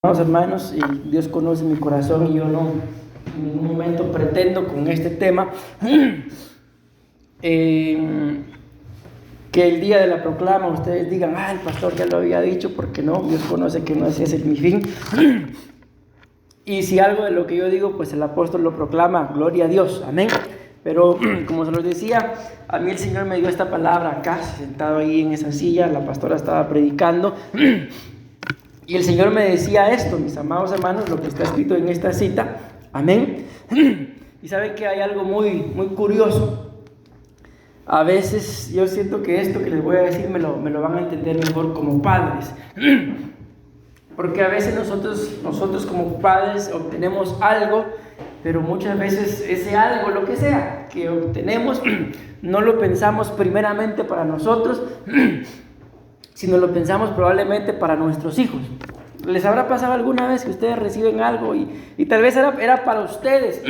Hermanos, y Dios conoce mi corazón y yo no en ningún momento pretendo con este tema que el día de la proclama ustedes digan, el pastor ya lo había dicho, porque no, Dios conoce que no ese es mi fin. Y si algo de lo que yo digo, pues el apóstol lo proclama, gloria a Dios, amén. Pero como se los decía, a mí el Señor me dio esta palabra acá, sentado ahí en esa silla, la pastora estaba predicando. Y el Señor me decía esto, mis amados hermanos, lo que está escrito en esta cita, amén. Y saben que hay algo muy curioso. A veces yo siento que esto que les voy a decir me lo van a entender mejor como padres. Porque a veces nosotros como padres obtenemos algo, pero muchas veces ese algo, lo que sea que obtenemos, no lo pensamos primeramente para nosotros, sino lo pensamos probablemente para nuestros hijos. ¿Les habrá pasado alguna vez que ustedes reciben algo y tal vez era para ustedes,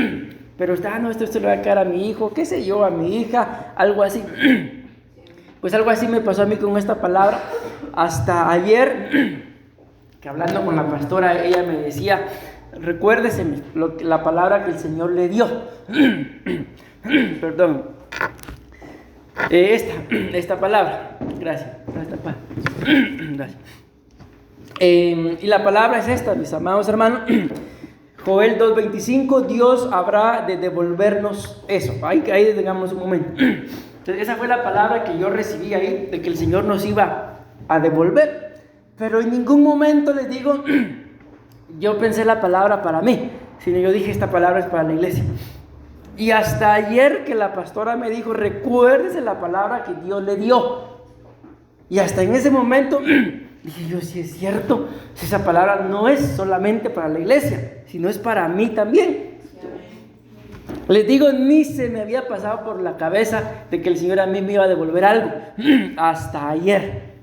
pero esto le va a quedar a mi hijo, qué sé yo, a mi hija, algo así? Pues algo así me pasó a mí con esta palabra. Hasta ayer, que hablando con la pastora, ella me decía, recuérdese la palabra que el Señor le dio. Perdón. Esta palabra, gracias. Y la palabra es esta, mis amados hermanos. Joel 2:25, Dios habrá de devolvernos eso. Ahí detengamos un momento. Entonces, esa fue la palabra que yo recibí ahí, de que el Señor nos iba a devolver. Pero en ningún momento les digo, yo pensé la palabra para mí, sino yo dije, esta palabra es para la iglesia. Y hasta ayer que la pastora me dijo, recuérdese la palabra que Dios le dio. Y hasta en ese momento dije yo, si es cierto, si esa palabra no es solamente para la iglesia, sino es para mí también. Les digo, ni se me había pasado por la cabeza de que el Señor a mí me iba a devolver algo, hasta ayer.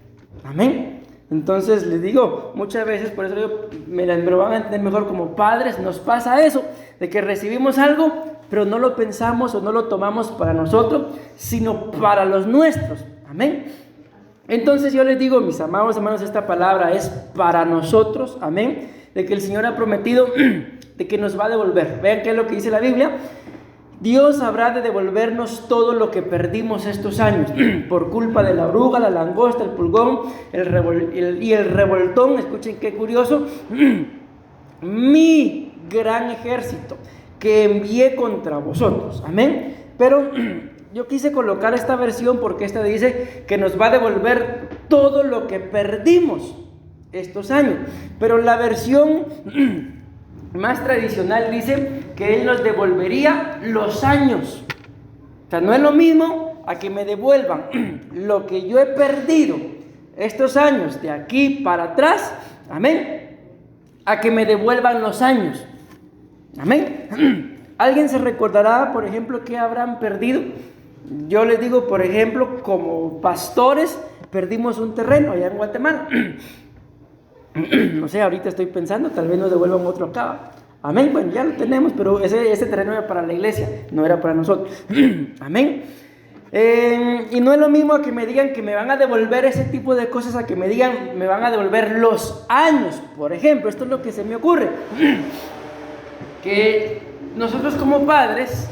Amén. Entonces les digo, muchas veces, por eso digo, me lo van a entender mejor como padres, nos pasa eso, de que recibimos algo, pero no lo pensamos o no lo tomamos para nosotros, sino para los nuestros. Amén. Entonces yo les digo, mis amados hermanos, esta palabra es para nosotros, amén, de que el Señor ha prometido de que nos va a devolver. Vean qué es lo que dice la Biblia. Dios habrá de devolvernos todo lo que perdimos estos años por culpa de la oruga, la langosta, el pulgón y el revoltón. Escuchen qué curioso. Mi gran ejército que envié contra vosotros. Amén. Pero yo quise colocar esta versión porque esta dice que nos va a devolver todo lo que perdimos estos años. Pero la versión más tradicional dice que Él nos devolvería los años. O sea, no es lo mismo a que me devuelvan lo que yo he perdido estos años de aquí para atrás, amén, a que me devuelvan los años, amén. ¿Alguien se recordará, por ejemplo, qué habrán perdido? Yo les digo, por ejemplo, como pastores, perdimos un terreno allá en Guatemala. No sé, ahorita estoy pensando, tal vez nos devuelvan otro acá. Amén, bueno, ya lo tenemos, pero ese terreno era para la iglesia, no era para nosotros. Amén. Y no es lo mismo a que me digan que me van a devolver ese tipo de cosas, a que me digan me van a devolver los años. Por ejemplo, esto es lo que se me ocurre. Que nosotros como padres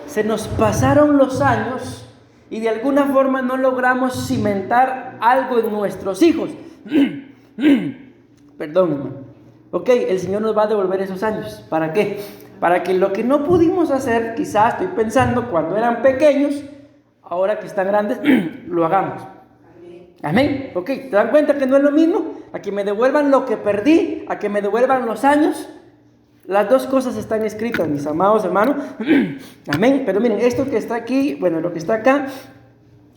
se nos pasaron los años y de alguna forma no logramos cimentar algo en nuestros hijos. Perdón, hermano. Ok, el Señor nos va a devolver esos años. ¿Para qué? Para que lo que no pudimos hacer, quizás estoy pensando cuando eran pequeños, ahora que están grandes, lo hagamos. Amén. Ok, ¿te dan cuenta que no es lo mismo? A que me devuelvan lo que perdí, a que me devuelvan los años. Las dos cosas están escritas, mis amados hermanos. Amén. Pero miren, esto que está aquí, bueno, lo que está acá,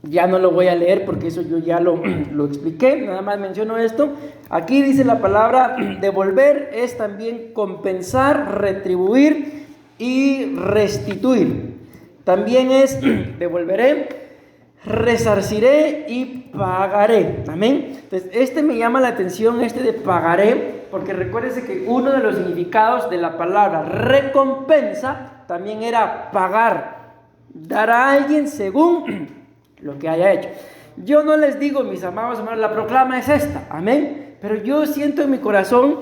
ya no lo voy a leer porque eso yo ya lo expliqué, nada más menciono esto. Aquí dice la palabra devolver es también compensar, retribuir y restituir. También es devolveré, resarciré y pagaré. Amén. Entonces me llama la atención de pagaré, porque recuérdense que uno de los significados de la palabra recompensa también era pagar, dar a alguien según lo que haya hecho. Yo no les digo, mis amados hermanos, la proclama es esta, amén, pero yo siento en mi corazón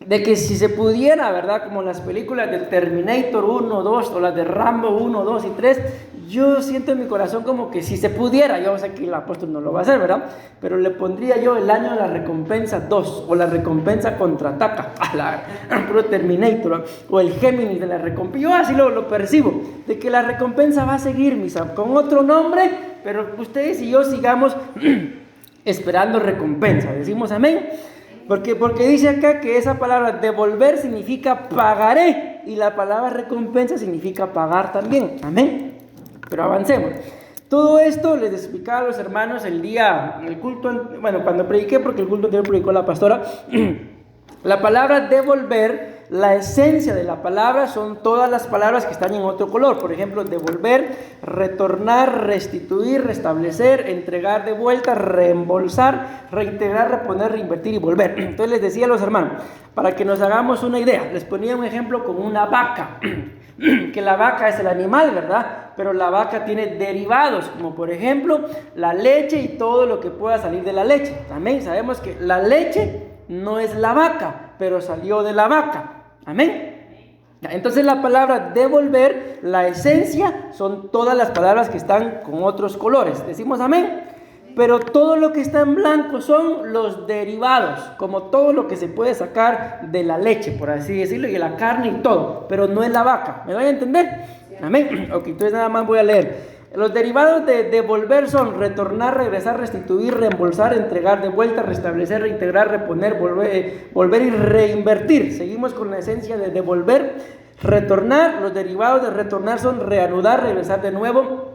de que si se pudiera, ¿verdad? Como las películas de Terminator 1, 2 o las de Rambo 1, 2 y 3, yo siento en mi corazón como que si se pudiera, yo sé que el apóstol no lo va a hacer, ¿verdad? Pero le pondría yo el año de la recompensa 2 o la recompensa contraataca, puro Terminator, o el Géminis de la recompensa. Yo así lo percibo, de que la recompensa va a seguir, misa, con otro nombre, pero ustedes y yo sigamos esperando recompensa. Decimos amén. Porque dice acá que esa palabra devolver significa pagaré y la palabra recompensa significa pagar también. Amén. Pero avancemos. Todo esto les explicaba a los hermanos el culto, bueno, cuando prediqué, porque el culto anterior predicó la pastora. La palabra devolver, la esencia de la palabra son todas las palabras que están en otro color. Por ejemplo, devolver, retornar, restituir, restablecer, entregar de vuelta, reembolsar, reintegrar, reponer, reinvertir y volver. Entonces les decía a los hermanos, para que nos hagamos una idea, les ponía un ejemplo con una vaca. Que la vaca es el animal, ¿verdad? Pero la vaca tiene derivados, como por ejemplo la leche y todo lo que pueda salir de la leche. También sabemos que la leche no es la vaca, pero salió de la vaca. Amén. Entonces la palabra devolver, la esencia, son todas las palabras que están con otros colores. Decimos amén. Pero todo lo que está en blanco son los derivados, como todo lo que se puede sacar de la leche, por así decirlo, y de la carne y todo, pero no es la vaca. ¿Me van a entender? Amén. Ok, entonces nada más voy a leer. Los derivados de devolver son retornar, regresar, restituir, reembolsar, entregar de vuelta, restablecer, reintegrar, reponer, volver y reinvertir. Seguimos con la esencia de devolver. Retornar, los derivados de retornar son reanudar, regresar de nuevo,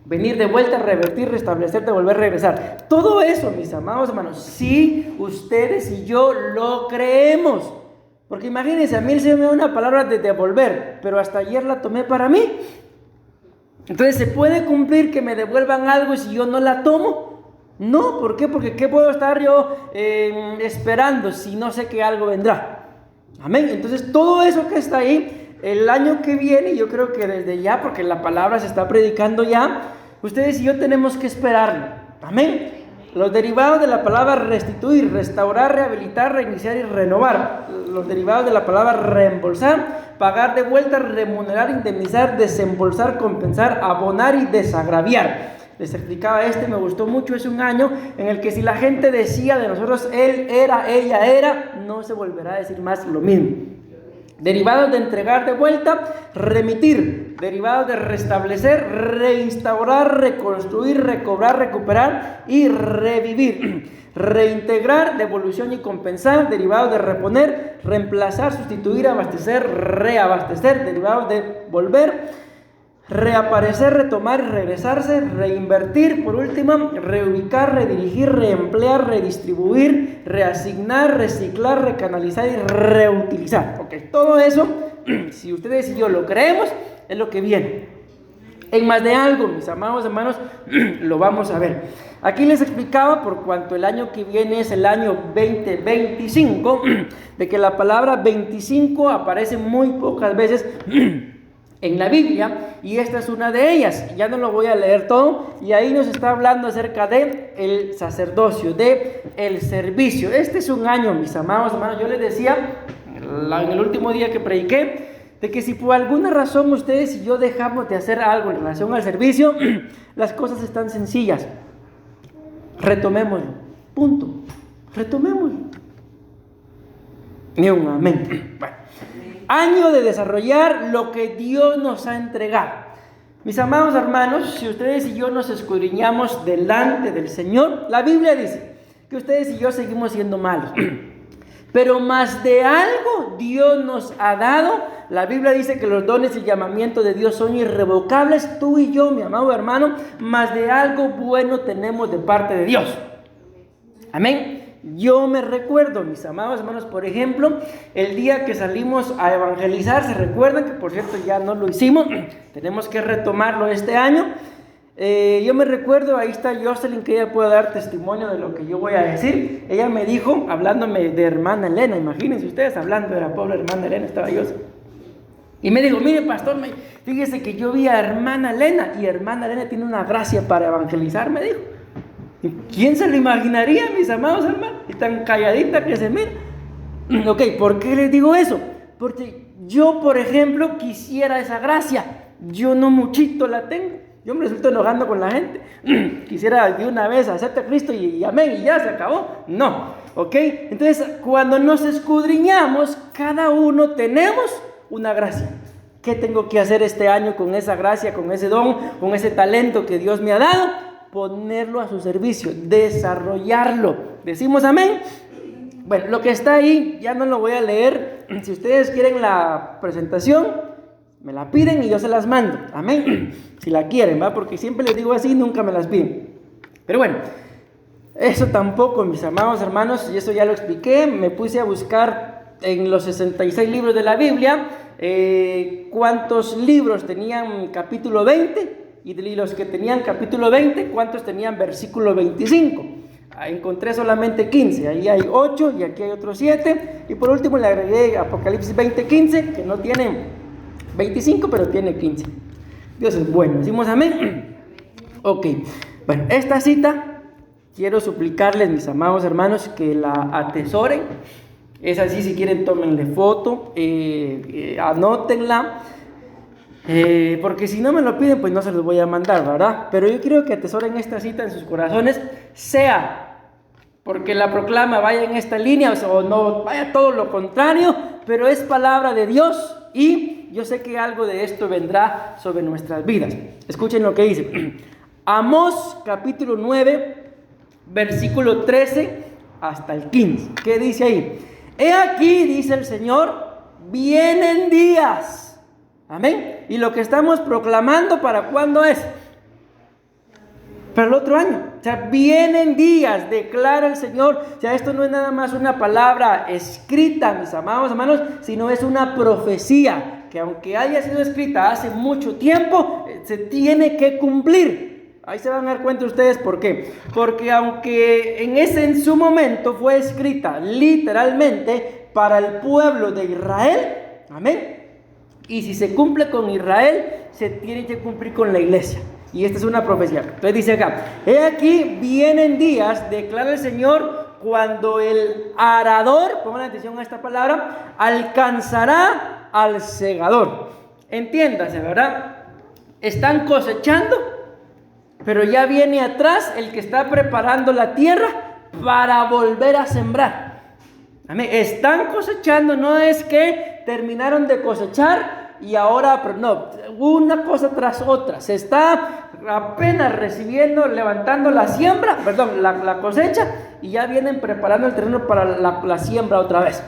venir de vuelta, revertir, restablecer, devolver, regresar. Todo eso, mis amados hermanos, sí, ustedes y yo lo creemos. Porque imagínense, a mí el Señor me da una palabra de devolver, pero hasta ayer la tomé para mí. Entonces, ¿se puede cumplir que me devuelvan algo si yo no la tomo? No, ¿por qué? Porque ¿qué puedo estar yo esperando si no sé que algo vendrá? Amén. Entonces, todo eso que está ahí, el año que viene, yo creo que desde ya, porque la palabra se está predicando ya, ustedes y yo tenemos que esperarlo. Amén. Los derivados de la palabra restituir, restaurar, rehabilitar, reiniciar y renovar. Los derivados de la palabra reembolsar, pagar de vuelta, remunerar, indemnizar, desembolsar, compensar, abonar y desagraviar. Les explicaba me gustó mucho, es un año en el que si la gente decía de nosotros, él era, ella era, no se volverá a decir más lo mismo. Derivados de entregar de vuelta, remitir. Derivados de restablecer, reinstaurar, reconstruir, recobrar, recuperar y revivir. Reintegrar, devolución y compensar. Derivados de reponer, reemplazar, sustituir, abastecer, reabastecer. Derivados de volver, reaparecer, retomar, regresarse, reinvertir. Por último, reubicar, redirigir, reemplear, redistribuir, reasignar, reciclar, recanalizar y reutilizar. Ok, todo eso, si ustedes y yo lo creemos, es lo que viene. En más de algo, mis amados hermanos, lo vamos a ver. Aquí les explicaba, por cuanto el año que viene es el año 2025, de que la palabra 25 aparece muy pocas veces en la Biblia, y esta es una de ellas. Ya no lo voy a leer todo, y ahí nos está hablando acerca de el sacerdocio, de el servicio. Este es un año, mis amados hermanos, yo les decía en el último día que prediqué, de que si por alguna razón ustedes y yo dejamos de hacer algo en relación al servicio, las cosas están sencillas. Retomémoslo, punto, retomémoslo. Ni un amén. Bueno. Año de desarrollar lo que Dios nos ha entregado. Mis amados hermanos, si ustedes y yo nos escudriñamos delante del Señor, la Biblia dice que ustedes y yo seguimos siendo malos. Pero más de algo Dios nos ha dado. La Biblia dice que los dones y llamamientos de Dios son irrevocables. Tú y yo, mi amado hermano, más de algo bueno tenemos de parte de Dios. Amén. Yo me recuerdo, mis amados hermanos, por ejemplo, el día que salimos a evangelizar, ¿se recuerdan? Que por cierto ya no lo hicimos, tenemos que retomarlo este año. Yo me recuerdo, ahí está Jocelyn, que ella puede dar testimonio de lo que yo voy a decir. Ella me dijo, hablándome de hermana Elena, imagínense ustedes, hablando de la pobre hermana Elena, estaba yo. Y me dijo, mire pastor, fíjese que yo vi a hermana Elena, y hermana Elena tiene una gracia para evangelizar, me dijo. ¿Quién se lo imaginaría, mis amados hermanos? Y tan calladita que se mira. Ok, ¿por qué les digo eso? Porque yo, por ejemplo, quisiera esa gracia. Yo no muchito la tengo. Yo me resulto enojando con la gente. Quisiera de una vez acepta a Cristo y amén, y ya se acabó. No, ok. Entonces, cuando nos escudriñamos, cada uno tenemos una gracia. ¿Qué tengo que hacer este año con esa gracia, con ese don, con ese talento que Dios me ha dado? Ponerlo a su servicio, desarrollarlo. ¿Decimos amén? Bueno, lo que está ahí ya no lo voy a leer. Si ustedes quieren la presentación, me la piden y yo se las mando. Amén. Si la quieren, ¿va? Porque siempre les digo así, nunca me las piden. Pero bueno, eso tampoco, mis amados hermanos, y eso ya lo expliqué. Me puse a buscar en los 66 libros de la Biblia cuántos libros tenían capítulo 20 y de los que tenían capítulo 20, cuántos tenían versículo 25. Encontré solamente 15, ahí hay 8 y aquí hay otros 7. Y por último le agregué Apocalipsis 20:15, que no tiene 25, pero tiene 15. Dios es bueno, decimos amén. Ok, bueno, esta cita quiero suplicarles, mis amados hermanos, que la atesoren. Es así, si quieren tómenle foto, anótenla, porque si no me lo piden, pues no se los voy a mandar, ¿verdad? Pero yo quiero que atesoren esta cita en sus corazones, sea porque la proclama vaya en esta línea o no, vaya todo lo contrario, pero es palabra de Dios y yo sé que algo de esto vendrá sobre nuestras vidas. Escuchen lo que dice Amós capítulo 9 versículo 13 hasta el 15. ¿Qué dice ahí? He aquí, dice el Señor, vienen días. Amén. Y lo que estamos proclamando, ¿para cuándo es? Para el otro año. O sea, vienen días, declara el Señor. O sea, esto no es nada más una palabra escrita, mis amados hermanos, sino es una profecía que aunque haya sido escrita hace mucho tiempo, se tiene que cumplir. Ahí se van a dar cuenta ustedes por qué. Porque aunque en su momento fue escrita literalmente para el pueblo de Israel, amén. Y si se cumple con Israel, se tiene que cumplir con la iglesia. Y esta es una profecía. Entonces dice acá, he aquí vienen días, declara el Señor, cuando el arador, pongan atención a esta palabra, alcanzará al segador. Entiéndase, ¿verdad? Están cosechando, pero ya viene atrás el que está preparando la tierra para volver a sembrar. Amén. Están cosechando, no es que terminaron de cosechar y ahora, pero no, una cosa tras otra. Se está apenas recibiendo, levantando la siembra, perdón, la cosecha, y ya vienen preparando el terreno para la siembra otra vez.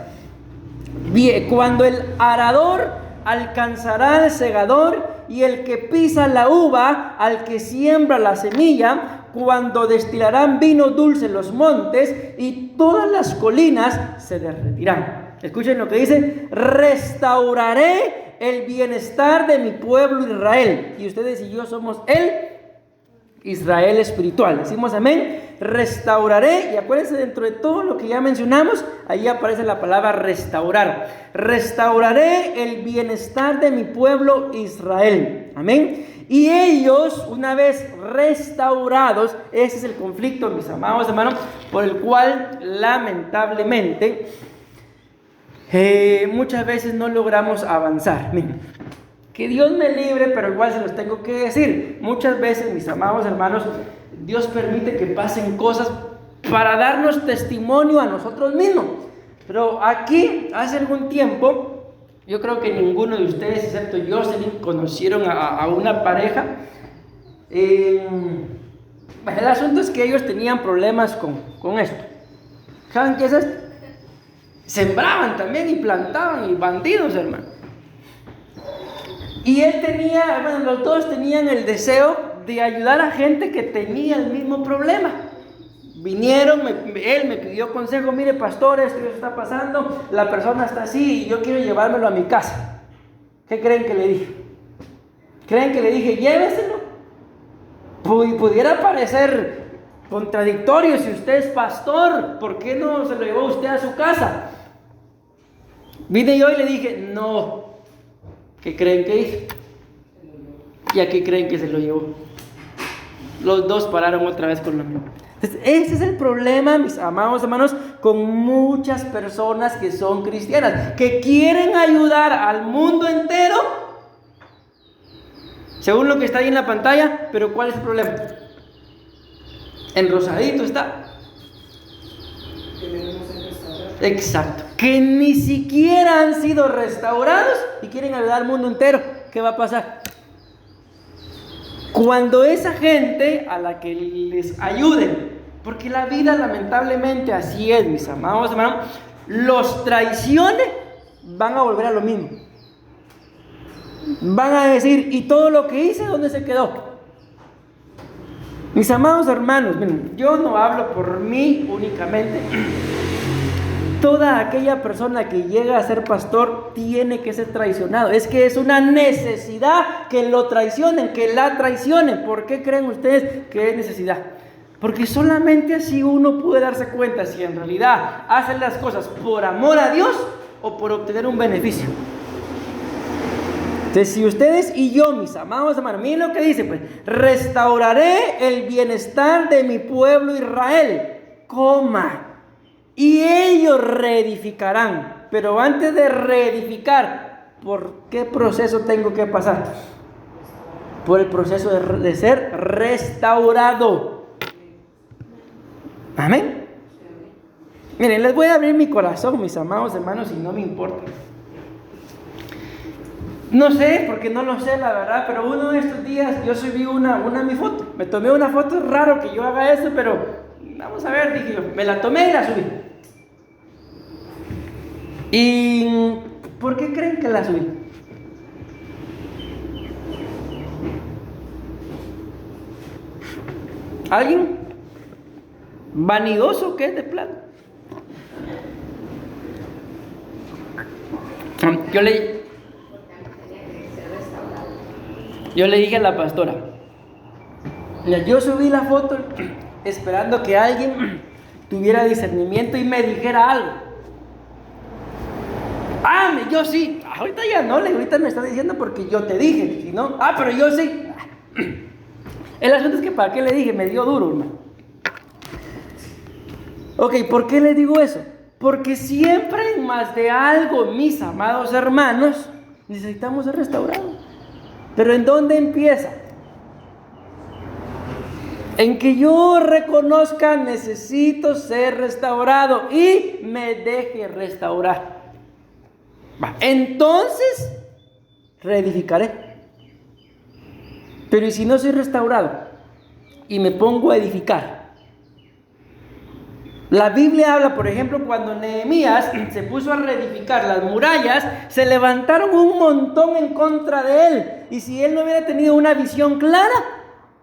Bien, cuando el arador alcanzará al segador y el que pisa la uva al que siembra la semilla, cuando destilarán vino dulce los montes y todas las colinas se derretirán. Escuchen lo que dice: restauraré el bienestar de mi pueblo Israel. Y ustedes y yo somos el Israel espiritual. Decimos amén. Restauraré, y acuérdense, dentro de todo lo que ya mencionamos, ahí aparece la palabra restaurar. Restauraré el bienestar de mi pueblo Israel. Amén. Y ellos, una vez restaurados, ese es el conflicto, mis amados hermanos, por el cual lamentablemente muchas veces no logramos avanzar. Miren, que Dios me libre, pero igual se los tengo que decir. Muchas veces, mis amados hermanos, Dios permite que pasen cosas para darnos testimonio a nosotros mismos. Pero aquí, hace algún tiempo, yo creo que ninguno de ustedes, excepto Jocelyn, conocieron a una pareja. El asunto es que ellos tenían problemas con esto. ¿Saben qué es esto? Sembraban también y plantaban, y bandidos, hermano. Y los dos tenían el deseo de ayudar a gente que tenía el mismo problema. Vinieron, él me pidió consejo: mire, pastor, esto está pasando, la persona está así y yo quiero llevármelo a mi casa. ¿Qué creen que le dije? ¿Creen que le dije lléveselo? Pudiera parecer contradictorio: si usted es pastor, ¿por qué no se lo llevó usted a su casa? Vine yo y le dije no. ¿Qué creen que hizo? ¿Y a qué creen que se lo llevó? Los dos pararon otra vez con lo mismo. Entonces, ese es el problema, mis amados hermanos, con muchas personas que son cristianas, que quieren ayudar al mundo entero, según lo que está ahí en la pantalla, pero ¿cuál es el problema? En rosadito está. Exacto, que ni siquiera han sido restaurados y quieren ayudar al mundo entero. ¿Qué va a pasar? Cuando esa gente a la que les ayuden, porque la vida lamentablemente así es, mis amados hermanos, los traicione, van a volver a lo mismo. Van a decir, ¿y todo lo que hice, dónde se quedó? Mis amados hermanos, miren, yo no hablo por mí únicamente. Toda aquella persona que llega a ser pastor tiene que ser traicionado. Es que es una necesidad que lo traicionen, que la traicionen. ¿Por qué creen ustedes que es necesidad? Porque solamente así uno puede darse cuenta si en realidad hacen las cosas por amor a Dios o por obtener un beneficio. Entonces, si ustedes y yo, mis amados hermanos, miren lo que dice, pues, restauraré el bienestar de mi pueblo Israel, y ellos reedificarán. Pero antes de reedificar, ¿por qué proceso tengo que pasar? Por el proceso de ser restaurado. Amén. Miren, les voy a abrir mi corazón, mis amados hermanos, y no me importa. No sé, porque no lo sé, la verdad, pero uno de estos días yo subí una mi foto. Me tomé una foto, es raro que yo haga eso, pero vamos a ver, dije yo, me la tomé y la subí. ¿Y por qué creen que la subí? ¿Alguien? ¿Vanidoso que es de plano? Yo le dije a la pastora, mira, yo subí la foto esperando que alguien tuviera discernimiento y me dijera algo. Yo sí. Ahorita ya no, ahorita me está diciendo porque yo te dije, si no, pero yo sí. El asunto es que para qué le dije, me dio duro, hermano. Ok, ¿por qué le digo eso? Porque siempre en más de algo, mis amados hermanos, necesitamos ser restaurados. Pero ¿en dónde empieza? En que yo reconozca, necesito ser restaurado y me deje restaurar. Entonces, reedificaré. Pero ¿y si no soy restaurado y me pongo a edificar? La Biblia habla, por ejemplo, cuando Nehemías se puso a reedificar las murallas, se levantaron un montón en contra de él. Y si él no hubiera tenido una visión clara,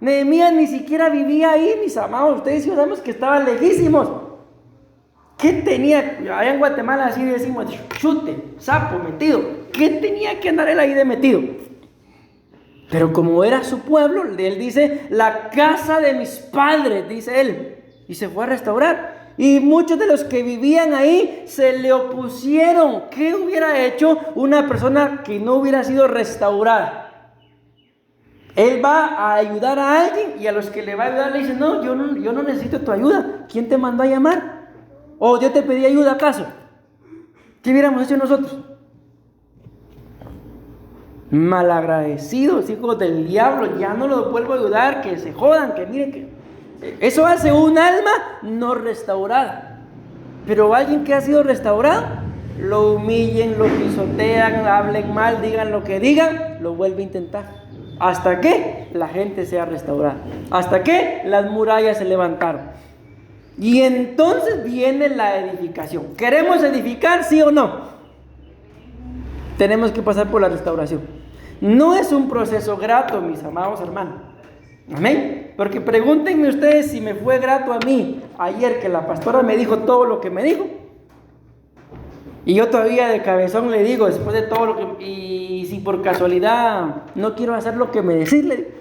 Nehemías ni siquiera vivía ahí, mis amados. Ustedes sí sabemos que estaban lejísimos. ¿Qué tenía? Allá en Guatemala así decimos, chute, sapo metido. ¿Qué tenía que andar él ahí de metido? Pero como era su pueblo, él dice, la casa de mis padres, dice él. Y se fue a restaurar. Y muchos de los que vivían ahí se le opusieron. ¿Qué hubiera hecho una persona que no hubiera sido restaurada? Él va a ayudar a alguien y a los que le va a ayudar le dicen, no, yo no necesito tu ayuda. ¿Quién te mandó a llamar? ¿O yo te pedí ayuda acaso? ¿Qué hubiéramos hecho nosotros? Malagradecidos, hijos del diablo, ya no los vuelvo a ayudar, que se jodan, que miren que... Eso hace un alma no restaurada. Pero alguien que ha sido restaurado, lo humillen, lo pisotean, hablen mal, digan lo que digan, lo vuelve a intentar. Hasta que la gente sea restaurada. Hasta que las murallas se levantaron. Y entonces viene la edificación. ¿Queremos edificar, sí o no? Tenemos que pasar por la restauración. No es un proceso grato, mis amados hermanos. Amén. Porque pregúntenme ustedes si me fue grato a mí ayer que la pastora me dijo todo lo que me dijo. Y yo todavía de cabezón le digo, después de todo lo que... Y si por casualidad no quiero hacer lo que me decirle.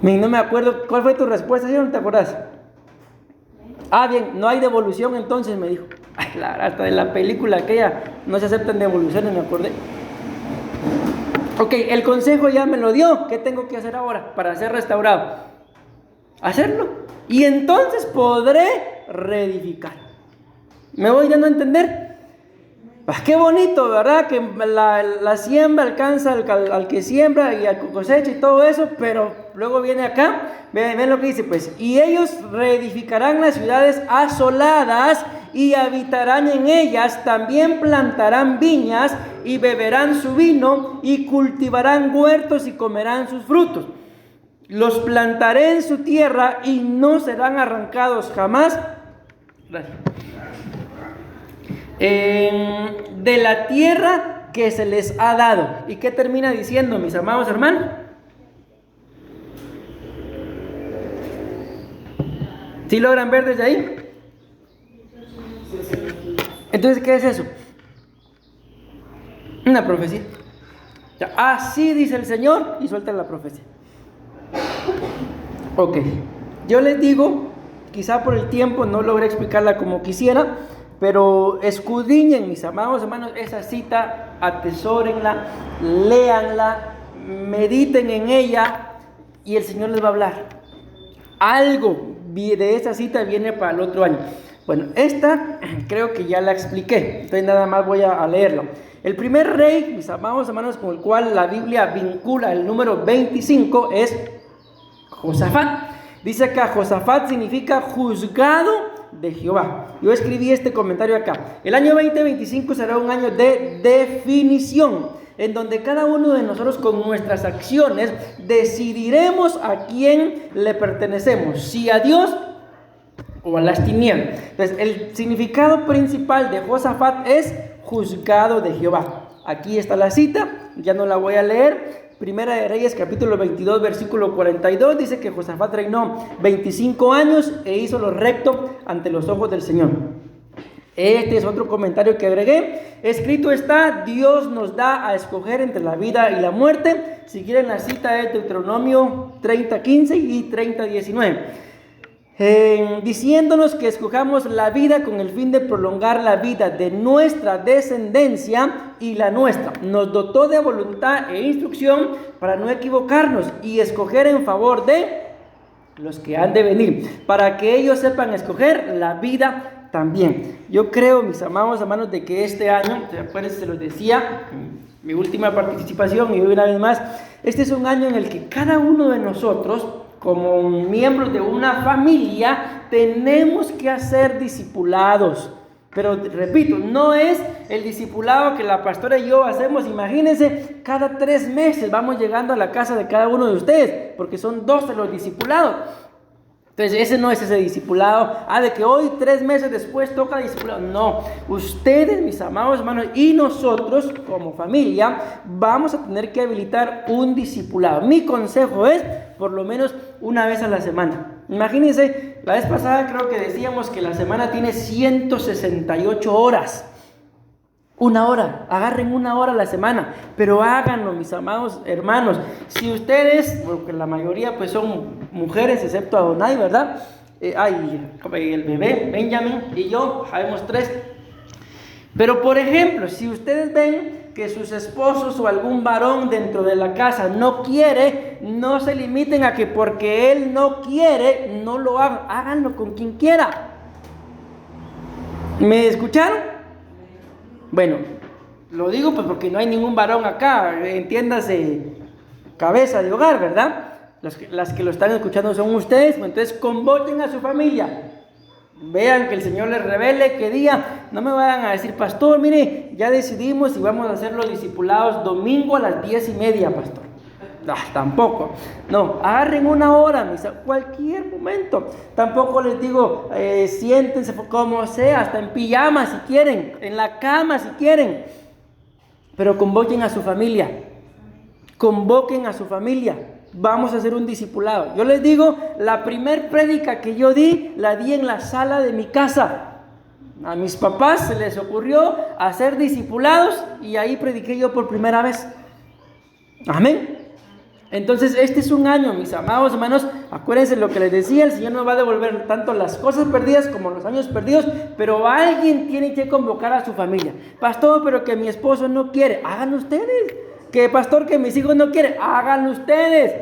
No me acuerdo. ¿Cuál fue tu respuesta? ¿Sí? ¿No te acuerdas? Bien, no hay devolución entonces, me dijo. Claro, hasta de la película aquella no se aceptan devoluciones, me acordé. Ok, el consejo ya me lo dio. ¿Qué tengo que hacer ahora para ser restaurado? hacerlo. Y entonces podré reedificar. ¿Me voy dando a entender? Pues qué bonito, ¿verdad? Que la siembra alcanza al que siembra y al que cosecha y todo eso, pero luego viene acá, ven lo que dice, pues, y ellos reedificarán las ciudades asoladas y habitarán en ellas, también plantarán viñas y beberán su vino y cultivarán huertos y comerán sus frutos. Los plantaré en su tierra y no serán arrancados jamás. Gracias. De la tierra que se les ha dado. ¿Y qué termina diciendo, mis amados hermanos? ¿Sí logran ver desde ahí? Entonces, ¿qué es eso? Una profecía. Así dice el Señor, y suelta la profecía. Ok, yo les digo, quizá por el tiempo no logré explicarla como quisiera, pero escudriñen, mis amados hermanos, esa cita, atesórenla, léanla, mediten en ella y el Señor les va a hablar. Algo de esa cita viene para el otro año. Bueno, esta creo que ya la expliqué, entonces nada más voy a leerlo. El primer rey, mis amados hermanos, con el cual la Biblia vincula el número 25 es Josafat. Dice acá, Josafat significa juzgado de Jehová. Yo escribí este comentario acá. El año 2025 será un año de definición, en donde cada uno de nosotros con nuestras acciones decidiremos a quién le pertenecemos, si a Dios o a las tinieblas. Entonces, el significado principal de Josafat es juzgado de Jehová. Aquí está la cita, ya no la voy a leer. Primera de Reyes, capítulo 22, versículo 42, dice que Josafat reinó 25 años e hizo lo recto ante los ojos del Señor. Este es otro comentario que agregué. Escrito está, Dios nos da a escoger entre la vida y la muerte. Si quieren la cita es Deuteronomio 30:15 y 30:19. Diciéndonos que escojamos la vida con el fin de prolongar la vida de nuestra descendencia y la nuestra. Nos dotó de voluntad e instrucción para no equivocarnos y escoger en favor de los que han de venir, para que ellos sepan escoger la vida también. Yo creo, mis amados hermanos, de que este año, acuérdense, se los decía, mi última participación y una vez más, este es un año en el que cada uno de nosotros, como miembros de una familia, tenemos que hacer discipulados. Pero repito, no es el discipulado que la pastora y yo hacemos. Imagínense, cada 3 meses vamos llegando a la casa de cada uno de ustedes, porque son 12 los discipulados. Entonces ese no es ese discipulado, de que hoy 3 meses después toca discipulado. No, ustedes, mis amados hermanos, y nosotros como familia vamos a tener que habilitar un discipulado. Mi consejo es por lo menos una vez a la semana. Imagínense, la vez pasada creo que decíamos que la semana tiene 168 horas. 1 hora, agarren 1 hora a la semana, pero háganlo, mis amados hermanos. Si ustedes, porque la mayoría pues son mujeres, excepto a Donay, ¿verdad? El bebé, Benjamin y yo, sabemos 3. Pero por ejemplo, si ustedes ven que sus esposos o algún varón dentro de la casa no quiere, no se limiten a que porque él no quiere, no lo hagan, háganlo con quien quiera. ¿Me escucharon? Bueno, lo digo pues porque no hay ningún varón acá, entiéndase, cabeza de hogar, ¿verdad? Las que lo están escuchando son ustedes, entonces convoquen a su familia. Vean que el Señor les revele qué día. No me vayan a decir, pastor, mire, ya decidimos y vamos a hacer los discipulados domingo a las 10:30, pastor. Tampoco. No, agarren 1 hora, cualquier momento. Tampoco les digo, siéntense como sea, hasta en pijama si quieren, en la cama si quieren. Pero convoquen a su familia. Convoquen a su familia. Vamos a hacer un discipulado. Yo les digo, la primer prédica que yo di, la di en la sala de mi casa. A mis papás se les ocurrió hacer discipulados y ahí prediqué yo por primera vez. Amén. Entonces este es un año, mis amados hermanos, acuérdense lo que les decía, el Señor nos va a devolver tanto las cosas perdidas como los años perdidos, pero alguien tiene que convocar a su familia. Pastor, pero que mi esposo no quiere, háganlo ustedes. Que pastor, que mis hijos no quieren, háganlo ustedes.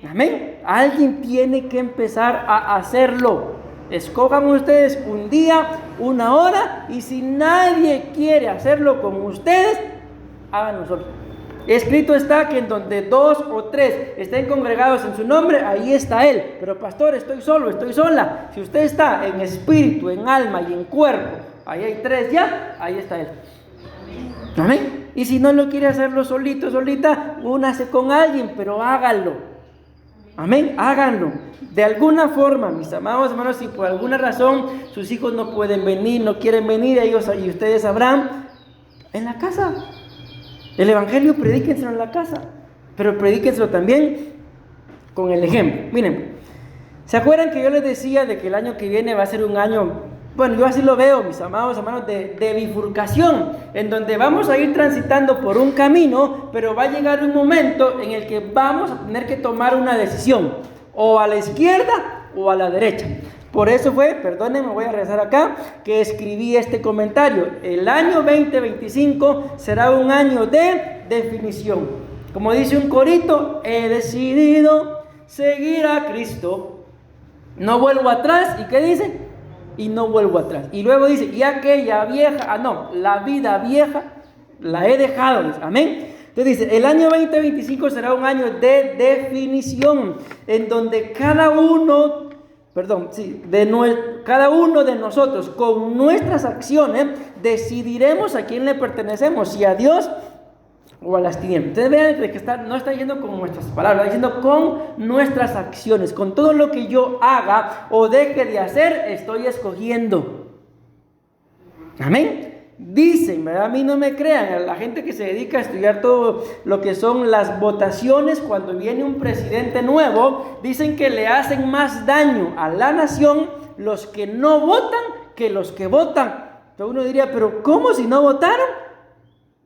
Amén. Alguien tiene que empezar a hacerlo. Escojan ustedes un día, una hora, y si nadie quiere hacerlo con ustedes, háganlo solos. Escrito está que en donde 2 o 3 estén congregados en su nombre, ahí está Él. Pero pastor, estoy solo, estoy sola. Si usted está en espíritu, en alma y en cuerpo, ahí hay 3 ya, ahí está Él. Amén. Y si no lo quiere hacerlo solito, solita, únase con alguien, pero hágalo. Amén, háganlo. De alguna forma, mis amados hermanos, si por alguna razón sus hijos no pueden venir, no quieren venir, ellos y ustedes sabrán, en la casa. El evangelio predíquenselo en la casa, pero predíquenselo también con el ejemplo. Miren, ¿se acuerdan que yo les decía de que el año que viene va a ser un año, bueno, yo así lo veo, mis amados hermanos, de bifurcación, en donde vamos a ir transitando por un camino, pero va a llegar un momento en el que vamos a tener que tomar una decisión, o a la izquierda o a la derecha. Por eso fue, perdónenme, voy a regresar acá, que escribí este comentario. El año 2025 será un año de definición. Como dice un corito, he decidido seguir a Cristo. No vuelvo atrás. ¿Y qué dice? Y no vuelvo atrás. Y luego dice, y aquella vieja, la vida vieja la he dejado. Amén. Entonces dice, el año 2025 será un año de definición, en donde cada uno de nosotros con nuestras acciones decidiremos a quién le pertenecemos, si a Dios o a las tinieblas. Ustedes vean que no está yendo con nuestras palabras, está diciendo con nuestras acciones, con todo lo que yo haga o deje de hacer, estoy escogiendo. Amén. Dicen, ¿verdad? A mí no me crean, a la gente que se dedica a estudiar todo lo que son las votaciones, cuando viene un presidente nuevo, dicen que le hacen más daño a la nación los que no votan que los que votan. Entonces uno diría, pero ¿cómo si no votaron?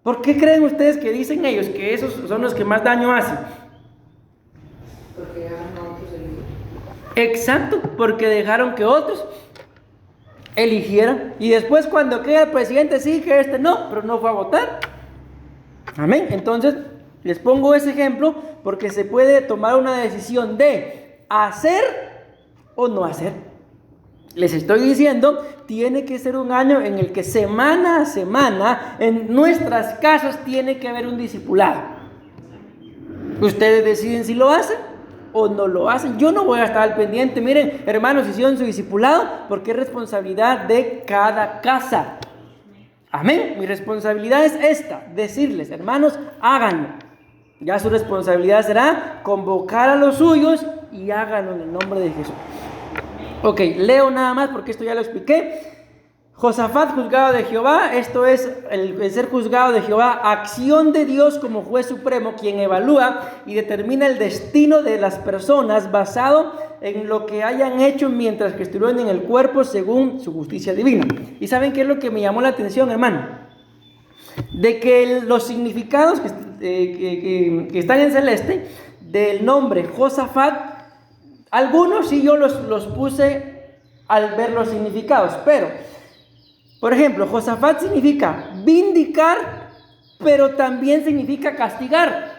¿Por qué creen ustedes que dicen ellos que esos son los que más daño hacen? Porque dejaron a otros elegir. Exacto, porque dejaron que otros eligieran. Y después cuando queda el presidente, sí, que este no, pero no fue a votar. Amén. Entonces, les pongo ese ejemplo porque se puede tomar una decisión de hacer o no hacer. Les estoy diciendo, tiene que ser un año en el que semana a semana, en nuestras casas, tiene que haber un discipulado. Ustedes deciden si lo hacen o no lo hacen. Yo no voy a estar al pendiente. Miren, hermanos, hicieron su discipulado porque es responsabilidad de cada casa. Amén. Mi responsabilidad es esta, decirles, hermanos, háganlo. Ya su responsabilidad será convocar a los suyos y háganlo en el nombre de Jesús. Ok, leo nada más porque esto ya lo expliqué. Josafat, juzgado de Jehová, esto es el ser juzgado de Jehová, acción de Dios como juez supremo, quien evalúa y determina el destino de las personas basado en lo que hayan hecho mientras que estuvieron en el cuerpo según su justicia divina. ¿Y saben qué es lo que me llamó la atención, hermano? De que los significados que están en celeste del nombre Josafat, algunos sí yo los puse al ver los significados, pero por ejemplo, Josafat significa vindicar, pero también significa castigar.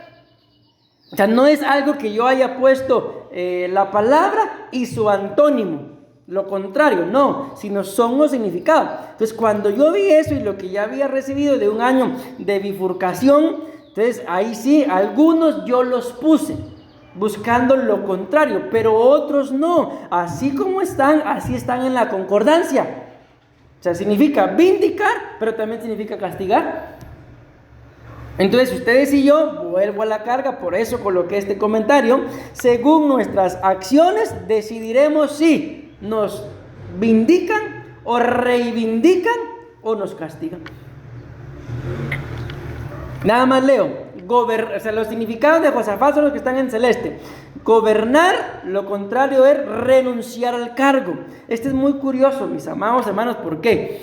O sea, no es algo que yo haya puesto la palabra y su antónimo, lo contrario, no, sino son los significados. Entonces, cuando yo vi eso y lo que ya había recibido de un año de bifurcación, entonces ahí sí, algunos yo los puse buscando lo contrario, pero otros no. Así como están, así están en la concordancia. O sea, significa vindicar, pero también significa castigar. Entonces, ustedes y yo, vuelvo a la carga, por eso coloqué este comentario. Según nuestras acciones, decidiremos si nos vindican o reivindican o nos castigan. Nada más leo. Los significados de Josafat son los que están en celeste. Gobernar, lo contrario es renunciar al cargo. Este es muy curioso, mis amados hermanos. ¿Por qué?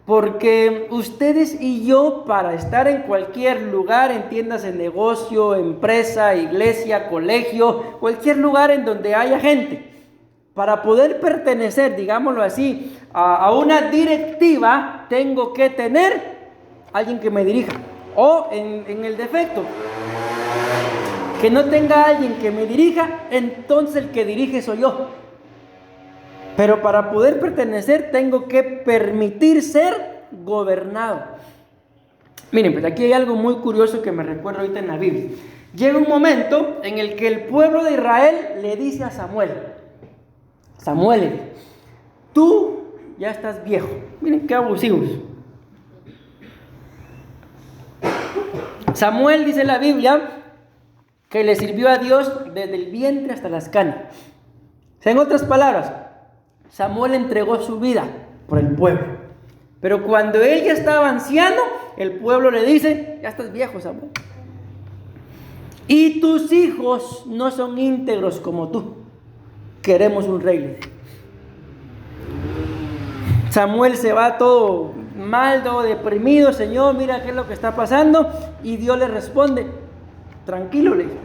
Porque ustedes y yo, para estar en cualquier lugar, entiéndase negocio, empresa, iglesia, colegio, cualquier lugar en donde haya gente, para poder pertenecer, digámoslo así, a una directiva, tengo que tener alguien que me dirija. O en el defecto, que no tenga alguien que me dirija, entonces el que dirige soy yo. Pero para poder pertenecer tengo que permitir ser gobernado. Miren, pues aquí hay algo muy curioso que me recuerdo ahorita en la Biblia. Llega un momento en el que el pueblo de Israel le dice a Samuel, Samuel, tú ya estás viejo. Miren qué abusivos. Samuel, dice la Biblia, que le sirvió a Dios desde el vientre hasta las canas. O sea, en otras palabras, Samuel entregó su vida por el pueblo. Pero cuando él ya estaba anciano, el pueblo le dice, ya estás viejo, Samuel. Y tus hijos no son íntegros como tú. Queremos un rey. Samuel se va todo mal, todo deprimido. Señor, mira qué es lo que está pasando. Y Dios le responde, tranquilo, le dice,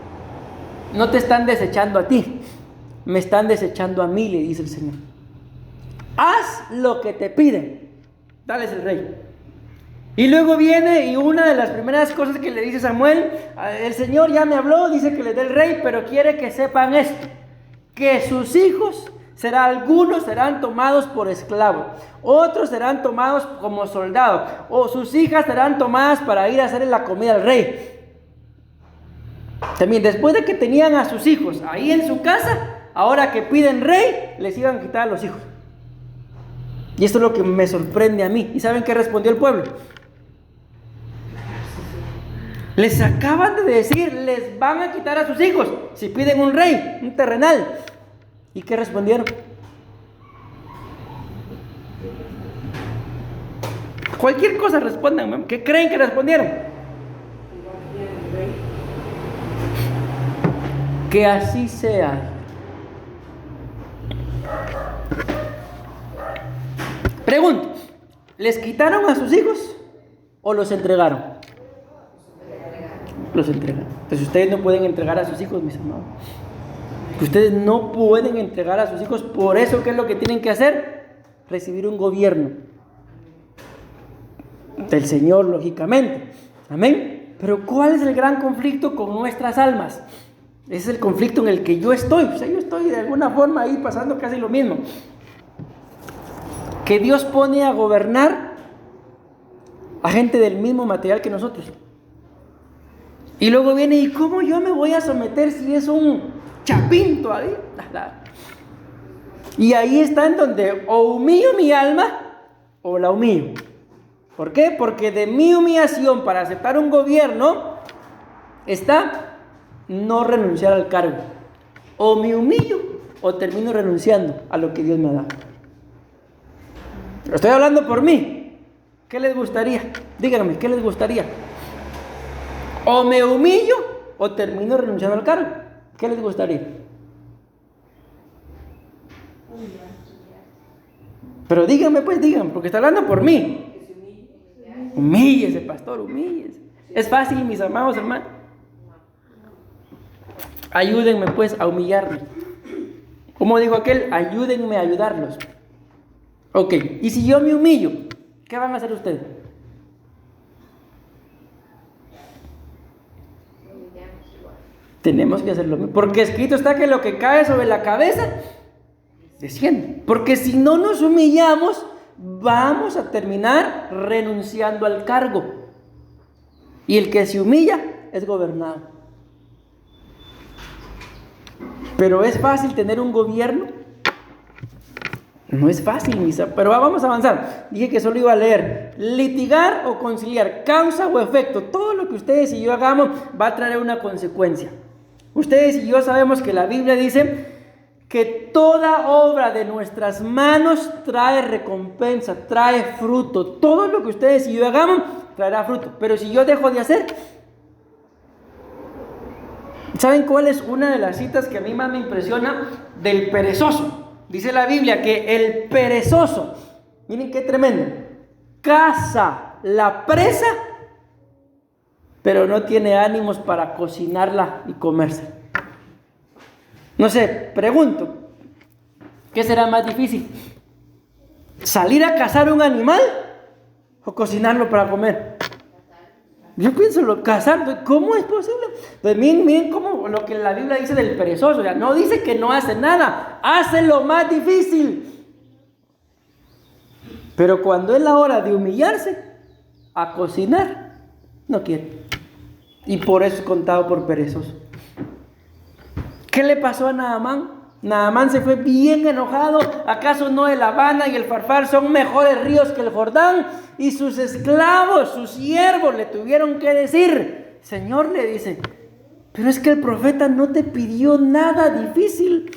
no te están desechando a ti, me están desechando a mí, le dice el Señor. Haz lo que te piden, dales el rey. Y luego viene y una de las primeras cosas que le dice Samuel, el Señor ya me habló, dice que le dé el rey, pero quiere que sepan esto, que sus hijos algunos serán tomados por esclavos, otros serán tomados como soldados, o sus hijas serán tomadas para ir a hacerle la comida al rey. También después de que tenían a sus hijos ahí en su casa, ahora que piden rey, les iban a quitar a los hijos. Y esto es lo que me sorprende a mí. ¿Y saben qué respondió el pueblo? Les acaban de decir, les van a quitar a sus hijos si piden un rey, un terrenal. ¿Y qué respondieron? Cualquier cosa respondan. ¿Qué creen que respondieron? Que así sea. Pregunto, ¿les quitaron a sus hijos o los entregaron? Los entregaron. Entonces ustedes no pueden entregar a sus hijos, mis amados. Ustedes no pueden entregar a sus hijos. Por eso, ¿qué es lo que tienen que hacer? Recibir un gobierno del Señor, lógicamente. Amén. Pero ¿cuál es el gran conflicto con nuestras almas? Ese es el conflicto en el que yo estoy. O sea, yo estoy de alguna forma ahí pasando casi lo mismo. Que Dios pone a gobernar a gente del mismo material que nosotros. Y luego viene, ¿y cómo yo me voy a someter si es un chapín todavía? Y ahí está en donde o humillo mi alma o la humillo. ¿Por qué? Porque de mi humillación para aceptar un gobierno está no renunciar al cargo. O me humillo o termino renunciando a lo que Dios me ha dado. Estoy hablando por mí. ¿Qué les gustaría? Díganme, ¿qué les gustaría? O me humillo o termino renunciando al cargo. ¿Qué les gustaría? Pero díganme, pues díganme, porque está hablando por mí. Humíllese, pastor, humíllese. Es fácil, mis amados hermanos. Ayúdenme pues a humillarme. Como dijo aquel, ayúdenme a ayudarlos. Ok, y si yo me humillo, ¿qué van a hacer ustedes? Tenemos que hacer lo mismo. Porque escrito está que lo que cae sobre la cabeza desciende. Porque si no nos humillamos, vamos a terminar renunciando al cargo. Y el que se humilla es gobernado. Pero ¿es fácil tener un gobierno? No es fácil, pero vamos a avanzar. Dije que solo iba a leer. Litigar o conciliar, causa o efecto. Todo lo que ustedes y yo hagamos va a traer una consecuencia. Ustedes y yo sabemos que la Biblia dice que toda obra de nuestras manos trae recompensa, trae fruto. Todo lo que ustedes y yo hagamos traerá fruto. Pero si yo dejo de hacer, ¿saben cuál es una de las citas que a mí más me impresiona? Del perezoso. Dice la Biblia que el perezoso, miren qué tremendo, caza la presa, pero no tiene ánimos para cocinarla y comerse. No sé, pregunto, ¿qué será más difícil? ¿Salir a cazar un animal o cocinarlo para comer? Yo pienso, casando, ¿cómo es posible? Pues miren cómo lo que la Biblia dice del perezoso, ya no dice que no hace nada, hace lo más difícil. Pero cuando es la hora de humillarse a cocinar, no quiere. Y por eso es contado por perezoso. ¿Qué le pasó a Naamán? Naamán se fue bien enojado. ¿Acaso no el Habana y el Farfar son mejores ríos que el Jordán? Y sus esclavos, sus siervos le tuvieron que decir, Señor, le dice, pero es que el profeta no te pidió nada difícil.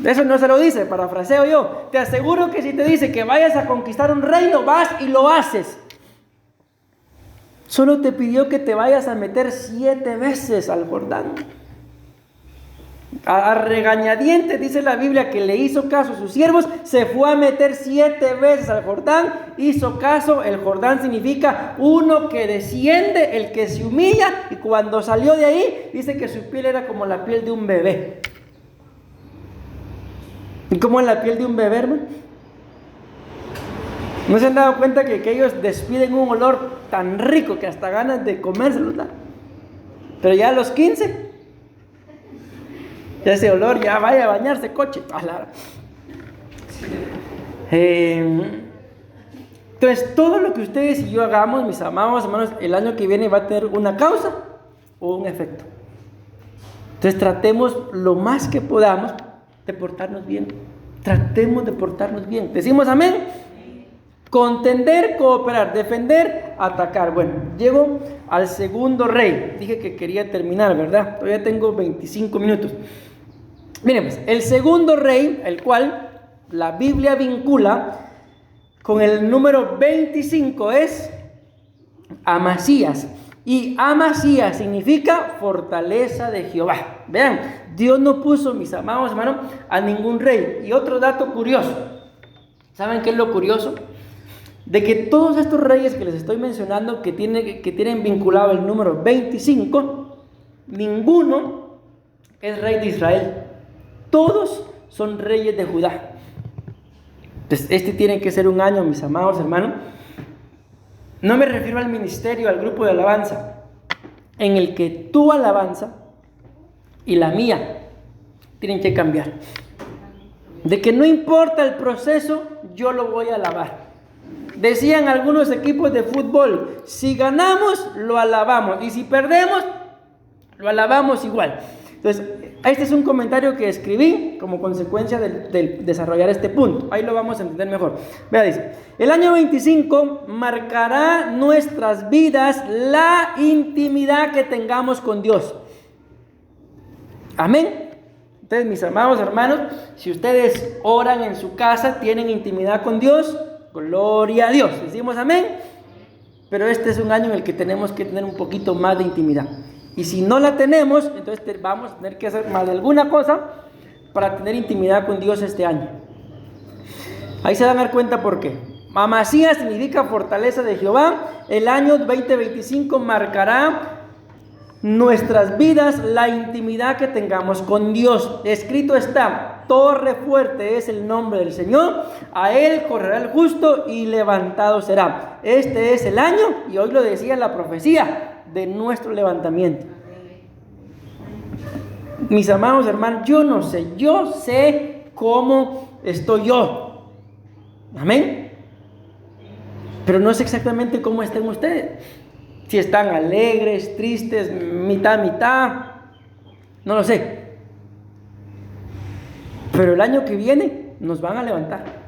Eso no se lo dice, parafraseo yo. Te aseguro que si te dice que vayas a conquistar un reino, vas y lo haces. Solo te pidió que te vayas a meter 7 veces al Jordán. A regañadientes dice la Biblia que le hizo caso a sus siervos, se fue a meter 7 veces al Jordán, hizo caso. El Jordán significa uno que desciende, el que se humilla, y cuando salió de ahí dice que su piel era como la piel de un bebé. ¿Y cómo es la piel de un bebé, hermano? ¿No se han dado cuenta que ellos despiden un olor tan rico que hasta ganas de comérselo da? Pero ya a los 15 ya ese olor, ya vaya a bañarse, coche. Entonces, todo lo que ustedes y yo hagamos, mis amados hermanos, el año que viene va a tener una causa o un efecto. Entonces, tratemos lo más que podamos de portarnos bien. Tratemos de portarnos bien. ¿Decimos amén? Contender, cooperar, defender, atacar. Bueno, llego al segundo rey. Dije que quería terminar, ¿verdad? Todavía tengo 25 minutos. Miren pues, el segundo rey, el cual la Biblia vincula con el número 25 es Amasías. Y Amasías significa fortaleza de Jehová. Vean, Dios no puso, mis amados hermanos, a ningún rey. Y otro dato curioso. ¿Saben qué es lo curioso? De que todos estos reyes que les estoy mencionando, que tienen vinculado el número 25, ninguno es rey de Israel. Todos son reyes de Judá. Entonces, este tiene que ser un año, mis amados hermanos. No me refiero al ministerio, al grupo de alabanza, en el que tu alabanza y la mía tienen que cambiar. De que no importa el proceso, yo lo voy a alabar. Decían algunos equipos de fútbol, si ganamos, lo alabamos, y si perdemos, lo alabamos igual. Entonces, este es un comentario que escribí como consecuencia de desarrollar este punto. Ahí lo vamos a entender mejor. Vea, dice, el año 25 marcará nuestras vidas la intimidad que tengamos con Dios. Amén. Entonces, mis amados hermanos, si ustedes oran en su casa, tienen intimidad con Dios, gloria a Dios. Decimos amén. Pero este es un año en el que tenemos que tener un poquito más de intimidad. Y si no la tenemos, entonces vamos a tener que hacer más de alguna cosa para tener intimidad con Dios este año. Ahí se van a dar cuenta por qué. Amasías significa fortaleza de Jehová. El año 2025 marcará nuestras vidas la intimidad que tengamos con Dios. Escrito está, torre fuerte es el nombre del Señor, a él correrá el justo y levantado será. Este es el año, y hoy lo decía la profecía, de nuestro levantamiento. Mis amados hermanos, yo sé cómo estoy yo. Amén. Pero no sé exactamente cómo estén ustedes. Si están alegres, tristes, mitad, no lo sé. Pero el año que viene nos van a levantar.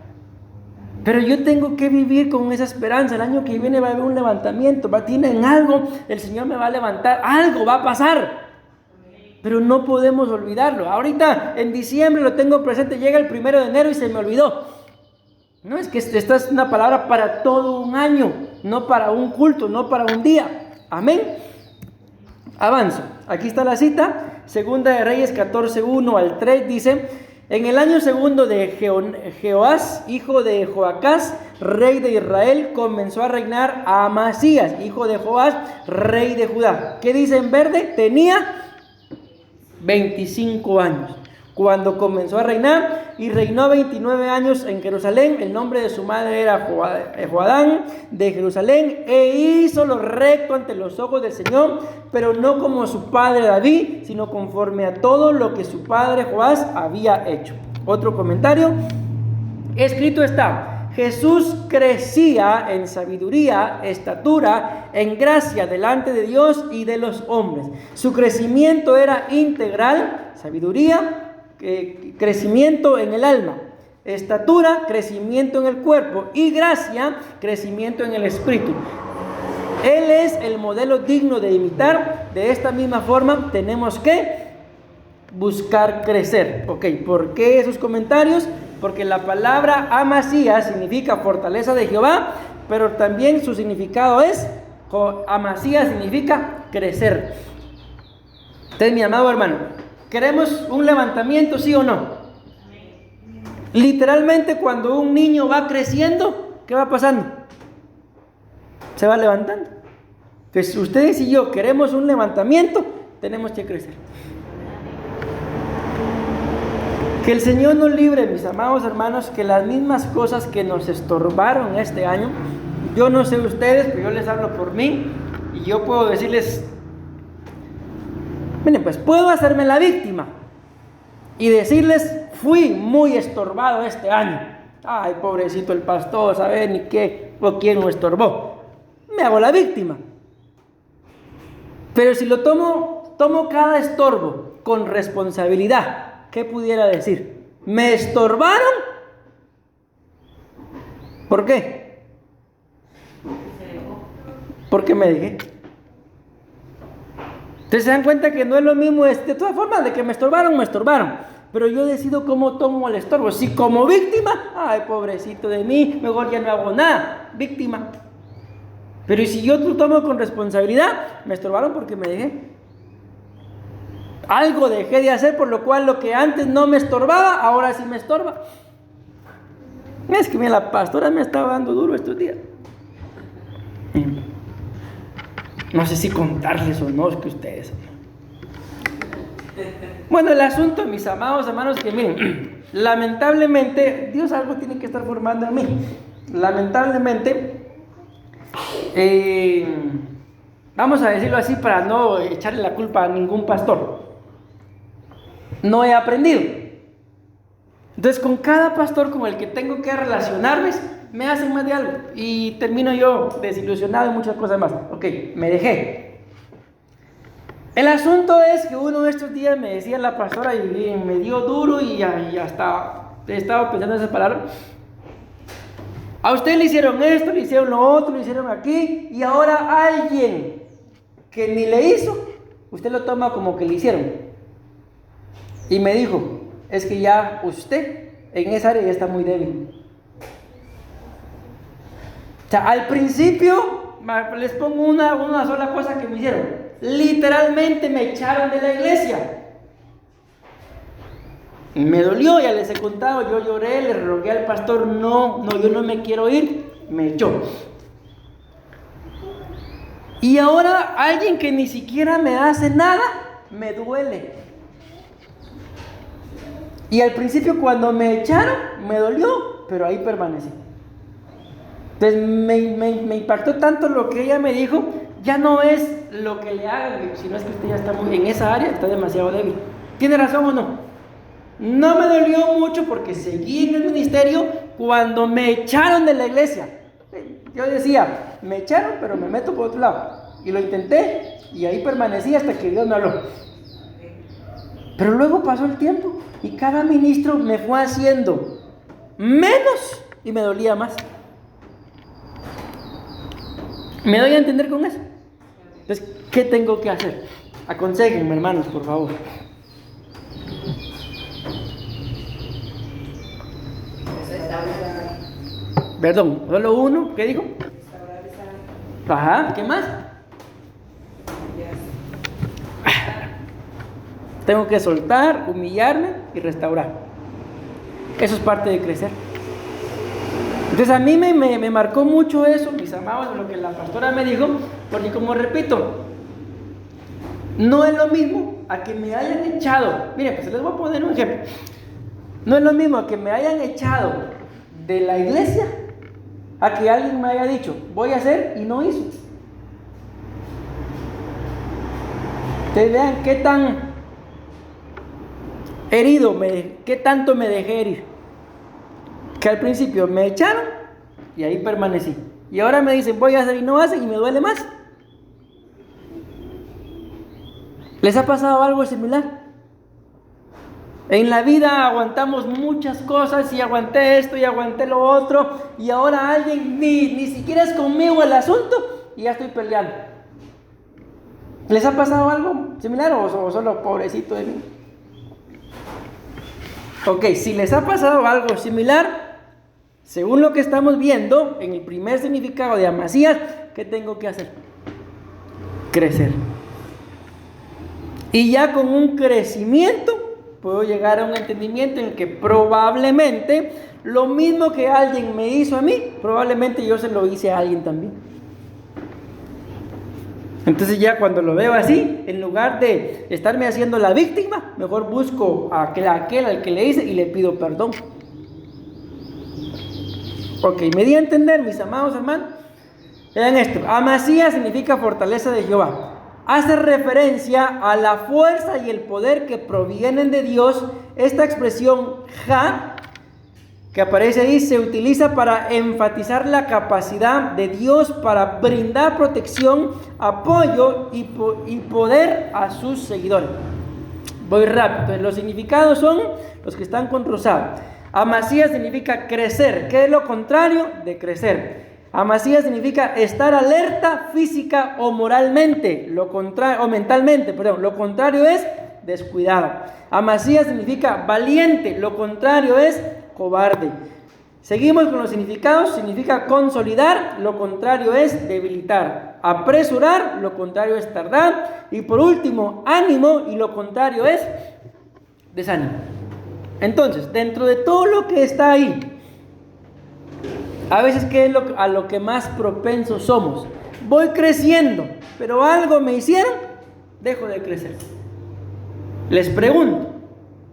Pero yo tengo que vivir con esa esperanza. El año que viene va a haber un levantamiento. Tienen algo, el Señor me va a levantar. Algo va a pasar. Pero no podemos olvidarlo. Ahorita en diciembre lo tengo presente. Llega el 1 de enero y se me olvidó. No, es que esta es una palabra para todo un año. No para un culto, no para un día. Amén. Avanzo. Aquí está la cita. Segunda de Reyes 14:1 al 3 dice: en el año segundo de Jehoás, hijo de Joacás, rey de Israel, comenzó a reinar a Amasías, hijo de Joás, rey de Judá. ¿Qué dice en verde? Tenía 25 años. cuando comenzó a reinar, y reinó 29 años en Jerusalén. El nombre de su madre era Joadán de Jerusalén, e hizo lo recto ante los ojos del Señor, pero no como su padre David, sino conforme a todo lo que su padre Joás había hecho. Otro comentario: escrito está: Jesús crecía en sabiduría, estatura, en gracia delante de Dios y de los hombres. Su crecimiento era integral: sabiduría, crecimiento en el alma; estatura, crecimiento en el cuerpo; y gracia, crecimiento en el espíritu. Él es el modelo digno de imitar. De esta misma forma tenemos que buscar crecer. Ok, ¿por qué esos comentarios? Porque la palabra Amasías significa fortaleza de Jehová, pero también su significado es, Amasías significa crecer. Entonces, mi amado hermano, ¿queremos un levantamiento, sí o no? Literalmente, cuando un niño va creciendo, ¿qué va pasando? Se va levantando. Entonces, ustedes y yo queremos un levantamiento, tenemos que crecer. Que el Señor nos libre, mis amados hermanos, que las mismas cosas que nos estorbaron este año, yo no sé ustedes, pero yo les hablo por mí, y yo puedo decirles, miren, pues puedo hacerme la víctima y decirles, fui muy estorbado este año. Ay, pobrecito el pastor, ¿sabe ni qué o quién lo estorbó? Me hago la víctima. Pero si lo tomo cada estorbo con responsabilidad, ¿qué pudiera decir? ¿Me estorbaron? ¿Por qué? Porque me dejé. Entonces se dan cuenta que no es lo mismo, de todas formas, de que me estorbaron. Pero yo decido cómo tomo el estorbo. Si como víctima, ay, pobrecito de mí, mejor ya no hago nada. Víctima. Pero ¿y si yo lo tomo con responsabilidad? Me estorbaron porque me dejé. Algo dejé de hacer, por lo cual lo que antes no me estorbaba, ahora sí me estorba. Es que mira, la pastora me estaba dando duro estos días. No sé si contarles o no, es que ustedes. Bueno, el asunto, mis amados hermanos, que miren, lamentablemente, Dios algo tiene que estar formando en mí. Lamentablemente, vamos a decirlo así para no echarle la culpa a ningún pastor. No he aprendido. Entonces, con cada pastor con el que tengo que relacionarme, me hacen más de algo. Y termino yo desilusionado y muchas cosas más. Ok, me dejé. El asunto es que uno de estos días me decía la pastora y me dio duro y hasta he estado pensando en esas palabras. A usted le hicieron esto, le hicieron lo otro, le hicieron aquí, y ahora alguien que ni le hizo, usted lo toma como que le hicieron. Y me dijo, es que ya usted en esa área ya está muy débil. O sea, al principio, les pongo una sola cosa que me hicieron. Literalmente me echaron de la iglesia. Me dolió, ya les he contado, yo lloré, le rogué al pastor, no, yo no me quiero ir, me echó. Y ahora alguien que ni siquiera me hace nada, me duele. Y al principio cuando me echaron, me dolió, pero ahí permanecí. Entonces me impactó tanto lo que ella me dijo, ya no es lo que le hagan, sino es que usted ya está muy en esa área, está demasiado débil. ¿Tiene razón o no? No me dolió mucho porque seguí en el ministerio cuando me echaron de la iglesia. Yo decía, me echaron, pero me meto por otro lado. Y lo intenté y ahí permanecí hasta que Dios me habló. Pero luego pasó el tiempo y cada ministro me fue haciendo menos y me dolía más. ¿Me doy a entender con eso? Entonces, ¿qué tengo que hacer? Aconséjenme, hermanos, por favor. Perdón, solo uno, ¿qué dijo? Ajá, ¿qué más? Tengo que soltar, humillarme y restaurar. Eso es parte de crecer. Entonces a mí me marcó mucho eso, mis amados, lo que la pastora me dijo, porque como repito, No es lo mismo a que me hayan echado. Miren, pues les voy a poner un ejemplo. No es lo mismo a que me hayan echado de la iglesia a que alguien me haya dicho, voy a hacer y no hizo. Ustedes vean qué tan herido, qué tanto me dejé herir. Que al principio me echaron y ahí permanecí. Y ahora me dicen, voy a hacer y no hacen y me duele más. ¿Les ha pasado algo similar? En la vida aguantamos muchas cosas y aguanté esto y aguanté lo otro y ahora alguien ni siquiera es conmigo el asunto y ya estoy peleando. ¿Les ha pasado algo similar o solo pobrecito de mí? Ok, si les ha pasado algo similar, según lo que estamos viendo en el primer significado de Amasías, ¿qué tengo que hacer? Crecer. Y ya con un crecimiento puedo llegar a un entendimiento en el que probablemente lo mismo que alguien me hizo a mí, probablemente yo se lo hice a alguien también. Entonces ya cuando lo veo así, en lugar de estarme haciendo la víctima, mejor busco a aquel al que le hice y le pido perdón. Ok, me di a entender, mis amados hermanos. Vean esto, Amasías significa fortaleza de Jehová. Hace referencia a la fuerza y el poder que provienen de Dios. Esta expresión Ja, que aparece ahí, se utiliza para enfatizar la capacidad de Dios para brindar protección, apoyo y poder a sus seguidores. Voy rápido. Entonces, los significados son los que están con rosado. Amasías significa crecer. ¿Qué es lo contrario de crecer? Amasías significa estar alerta física o moralmente, o mentalmente, perdón. Lo contrario es descuidado. Amasías significa valiente, lo contrario es cobarde. Seguimos con los significados. Significa consolidar, lo contrario es debilitar. Apresurar, lo contrario es tardar. Y por último, ánimo, y lo contrario es desánimo. Entonces, dentro de todo lo que está ahí, a veces, ¿qué es a lo que más propensos somos? Voy creciendo, pero algo me hicieron, dejo de crecer. Les pregunto,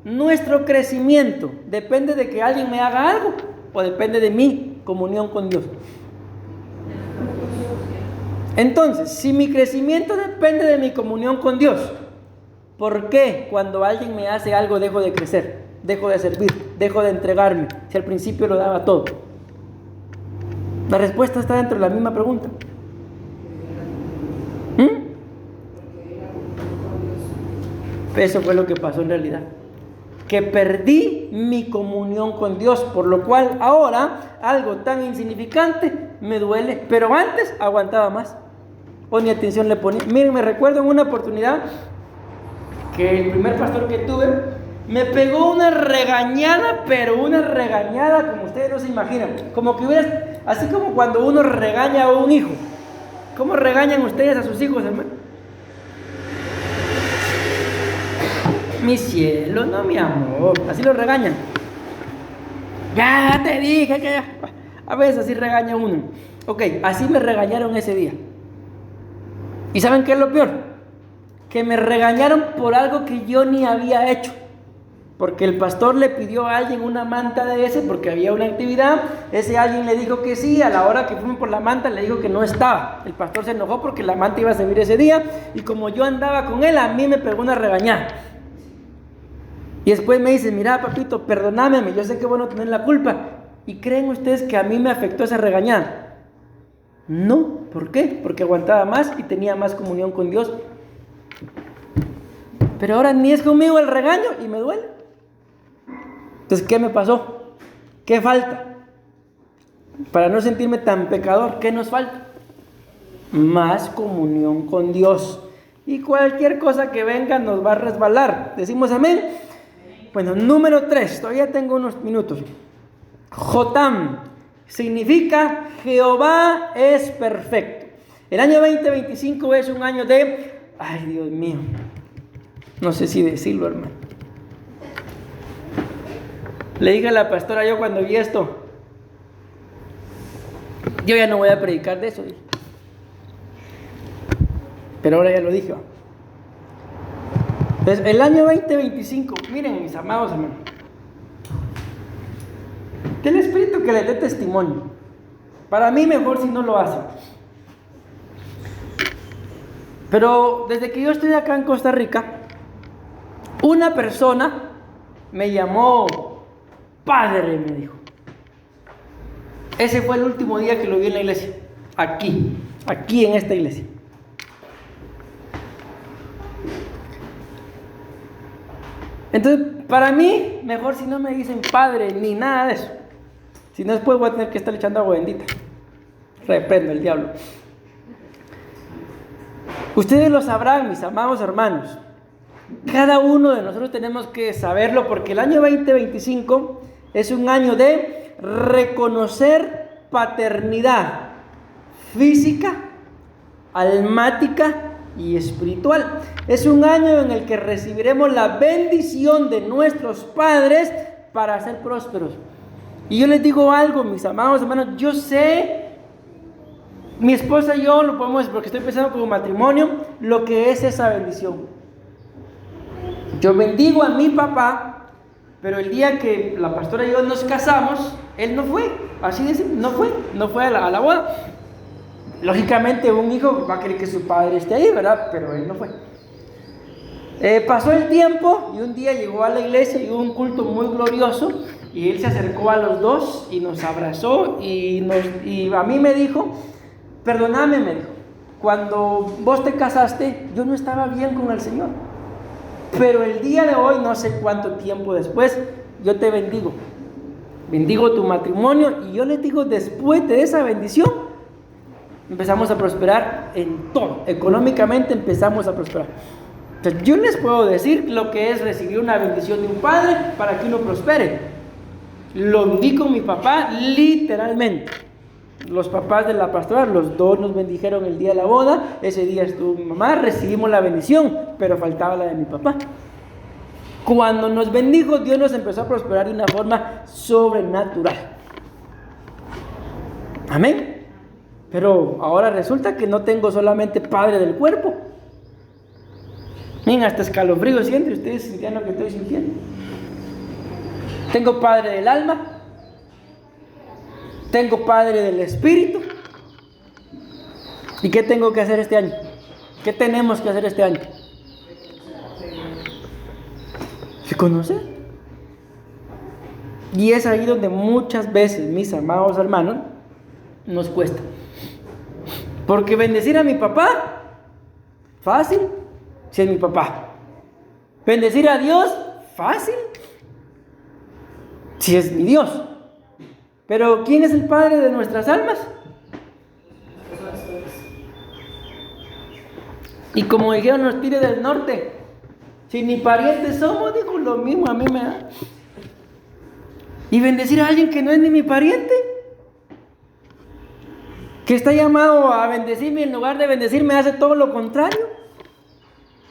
¿nuestro crecimiento depende de que alguien me haga algo o depende de mi comunión con Dios? Entonces, si mi crecimiento depende de mi comunión con Dios, ¿por qué cuando alguien me hace algo dejo de crecer? Dejo de servir, dejo de entregarme, si al principio lo daba todo. La respuesta está dentro de la misma pregunta. Eso fue lo que pasó en realidad. Que perdí mi comunión con Dios, por lo cual ahora algo tan insignificante me duele, pero antes aguantaba más o ni atención le ponía. Miren, me recuerdo en una oportunidad que el primer pastor que tuve me pegó una regañada, pero una regañada como ustedes no se imaginan, como que hubiera, así como cuando uno regaña a un hijo. ¿Cómo regañan ustedes a sus hijos, hermano? Mi cielo, no mi amor, así lo regañan. Ya te dije que ya. A veces así regaña uno. Ok, así me regañaron ese día. ¿Y saben qué es lo peor? Que me regañaron por algo que yo ni había hecho. Porque el pastor le pidió a alguien una manta de ese porque había una actividad. Ese alguien le dijo que sí. A la hora que fuimos por la manta le dijo que no estaba. El pastor se enojó porque la manta iba a servir ese día. Y como yo andaba con él, a mí me pegó una regañada. Y después me dice, mira papito, perdóname, yo sé que vos no tenés la culpa. ¿Y creen ustedes que a mí me afectó esa regañada? No, ¿por qué? Porque aguantaba más y tenía más comunión con Dios. Pero ahora ni es conmigo el regaño y me duele. Entonces, ¿qué me pasó? ¿Qué falta? Para no sentirme tan pecador, ¿qué nos falta? Más comunión con Dios. Y cualquier cosa que venga nos va a resbalar. ¿Decimos amén? Bueno, número 3, todavía tengo unos minutos. Jotam significa Jehová es perfecto. El año 2025 es un año de... Ay, Dios mío. No sé si decirlo, hermano. Le dije a la pastora yo cuando vi esto, yo ya no voy a predicar de eso. Pero ahora ya lo dije. Entonces, el año 2025, miren mis amados hermanos, que el Espíritu que les dé testimonio. Para mí mejor si no lo hacen. Pero desde que yo estoy acá en Costa Rica, una persona me llamó padre, me dijo. Ese fue el último día que lo vi en la iglesia. Aquí en esta iglesia. Entonces, para mí, mejor si no me dicen padre ni nada de eso. Si no, después voy a tener que estar echando agua bendita. Reprendo el diablo. Ustedes lo sabrán, mis amados hermanos. Cada uno de nosotros tenemos que saberlo, porque el año 2025 es un año de reconocer paternidad física, almática y espiritual. Es un año en el que recibiremos la bendición de nuestros padres para ser prósperos. Y yo les digo algo, mis amados hermanos, yo sé, mi esposa y yo lo podemos, porque estoy pensando como matrimonio, lo que es esa bendición. Yo bendigo a mi papá, pero el día que la pastora y yo nos casamos, él no fue, así de simple, no fue a la boda. Lógicamente un hijo va a querer que su padre esté ahí, ¿verdad? Pero él no fue. Pasó el tiempo y un día llegó a la iglesia y hubo un culto muy glorioso y él se acercó a los dos y nos abrazó y a mí me dijo, perdóname, me dijo, cuando vos te casaste yo no estaba bien con el Señor, pero el día de hoy, no sé cuánto tiempo después, yo te bendigo tu matrimonio, y yo les digo, después de esa bendición empezamos a prosperar en todo, económicamente empezamos a prosperar. Entonces, yo les puedo decir lo que es recibir una bendición de un padre para que uno prospere. Lo viví con mi papá literalmente. Los papás de la pastora, los dos nos bendijeron el día de la boda. Ese día estuvo mi mamá, recibimos la bendición, pero faltaba la de mi papá. Cuando nos bendijo, Dios nos empezó a prosperar de una forma sobrenatural. Amén. Pero ahora resulta que no tengo solamente padre del cuerpo. Miren, hasta escalofrío sienten ustedes, sintiendo lo que estoy sintiendo. Tengo padre del alma, tengo padre del espíritu. ¿Y qué tengo que hacer este año? ¿Qué tenemos que hacer este año? Reconocer. Y es ahí donde muchas veces, mis amados hermanos, nos cuesta. Porque bendecir a mi papá, fácil, si es mi papá. Bendecir a Dios, fácil, si es mi Dios. Pero ¿quién es el Padre de nuestras almas? Y como dijeron los tigres del norte, si ni parientes somos, digo, lo mismo a mí me da. Y bendecir a alguien que no es ni mi pariente, que está llamado a bendecirme, en lugar de bendecirme hace todo lo contrario.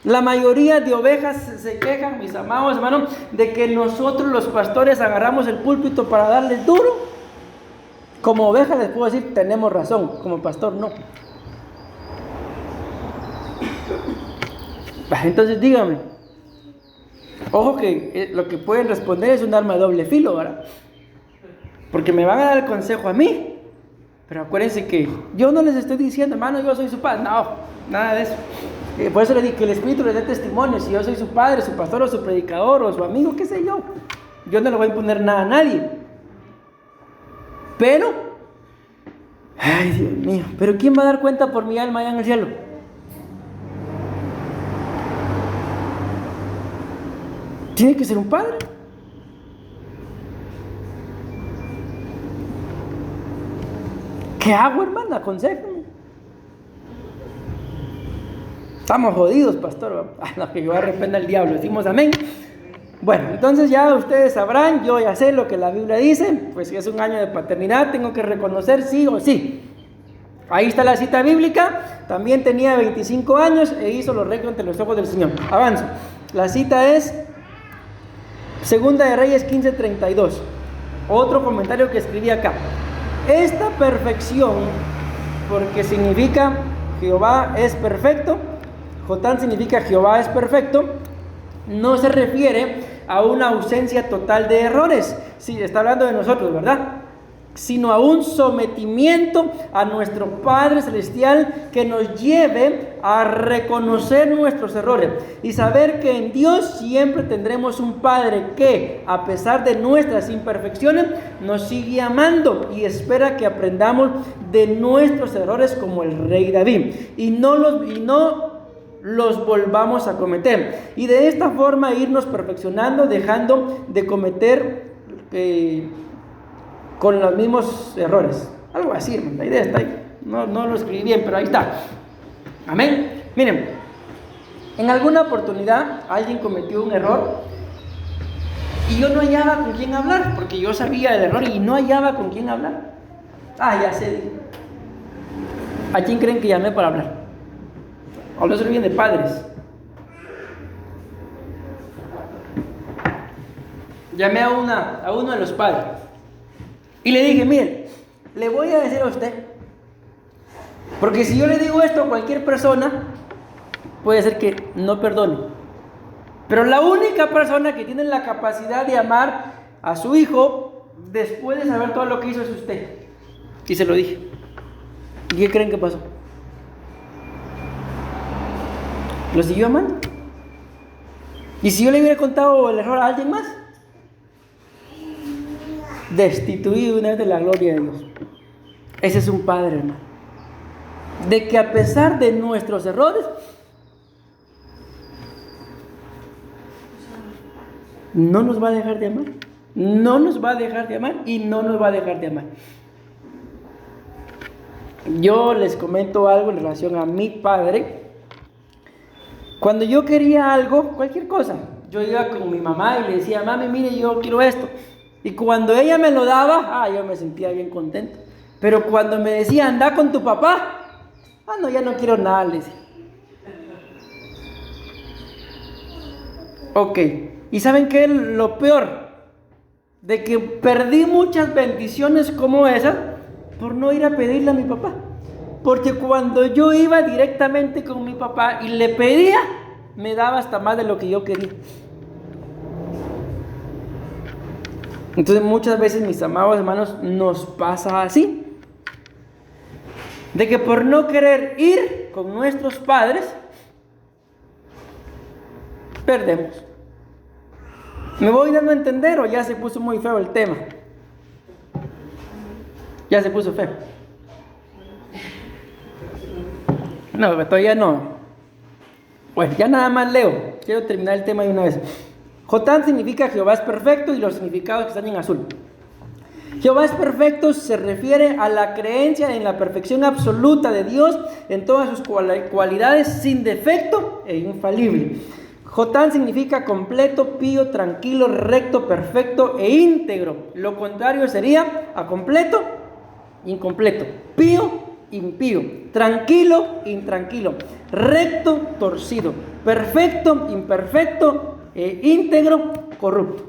La mayoría de ovejas se quejan, mis amados hermanos, de que nosotros los pastores agarramos el púlpito para darles duro. Como oveja les puedo decir, tenemos razón, como pastor no. Entonces dígame, ojo que lo que pueden responder es un arma de doble filo, ¿verdad? Porque me van a dar el consejo a mí, pero acuérdense que yo no les estoy diciendo, hermano, yo soy su padre, no, nada de eso. Por eso les digo que el Espíritu les dé testimonio, si yo soy su padre, su pastor o su predicador o su amigo, qué sé yo. Yo no le voy a imponer nada a nadie. Pero, ay Dios mío, pero ¿quién va a dar cuenta por mi alma allá en el cielo? Tiene que ser un padre. ¿Qué hago, hermano? Aconséjame. Estamos jodidos, pastor. No, que yo arrepienta el diablo. Decimos amén. Bueno, entonces ya ustedes sabrán, yo ya sé lo que la Biblia dice. Pues si es un año de paternidad, tengo que reconocer sí o sí. Ahí está la cita bíblica. También tenía 25 años e hizo lo recto ante los ojos del Señor. Avanzo. La cita es Segunda de Reyes 15:32. Otro comentario que escribí acá. Esta perfección, porque significa Jehová es perfecto. Jotán significa Jehová es perfecto. no se refiere a una ausencia total de errores. Sí, está hablando de nosotros, ¿verdad? Sino a un sometimiento a nuestro Padre Celestial que nos lleve a reconocer nuestros errores y saber que en Dios siempre tendremos un Padre que, a pesar de nuestras imperfecciones, nos sigue amando y espera que aprendamos de nuestros errores como el rey David y no los volvamos a cometer, y de esta forma irnos perfeccionando, dejando de cometer con los mismos errores. Algo así, hermano. La idea está ahí. No lo escribí bien, pero ahí está. Amén. Miren, en alguna oportunidad alguien cometió un error y yo no hallaba con quién hablar, porque yo sabía el error y no hallaba con quién hablar. Ya sé. ¿A quién creen que llamé para hablar? Habló bien de padres. Llamé a uno de los padres y le dije: mire, le voy a decir a usted, porque si yo le digo esto a cualquier persona, puede ser que no perdone, pero la única persona que tiene la capacidad de amar a su hijo después de saber todo lo que hizo es usted. Y se lo dije. ¿Y qué creen que pasó? Lo siguió amando. ¿Y si yo le hubiera contado el error a alguien más? Destituido una vez de la gloria de Dios. Ese es un padre, hermano, de que a pesar de nuestros errores no nos va a dejar de amar, no nos va a dejar de amar y no nos va a dejar de amar. Yo les comento algo en relación a mi padre. Cuando yo quería algo, cualquier cosa, yo iba con mi mamá y le decía: mami, mire, yo quiero esto. Y cuando ella me lo daba, yo me sentía bien contento. Pero cuando me decía: anda con tu papá, no, ya no quiero nada, le decía. Ok, ¿y saben qué es lo peor? De que perdí muchas bendiciones como esa por no ir a pedirle a mi papá. Porque cuando yo iba directamente con mi papá y le pedía, me daba hasta más de lo que yo quería. Entonces muchas veces, mis amados hermanos, nos pasa así, de que por no querer ir con nuestros padres, perdemos. ¿Me voy dando a entender o ya se puso muy feo el tema? Ya se puso feo. No, todavía no. Bueno, ya nada más leo. Quiero terminar el tema de una vez. Jotán significa Jehová es perfecto, y los significados que están en azul. Jehová es perfecto se refiere a la creencia en la perfección absoluta de Dios en todas sus cualidades, sin defecto e infalible. Jotán significa completo, pío, tranquilo, recto, perfecto e íntegro. Lo contrario sería a completo, incompleto, pío, impío, tranquilo, intranquilo, recto, torcido, perfecto, imperfecto e íntegro, corrupto.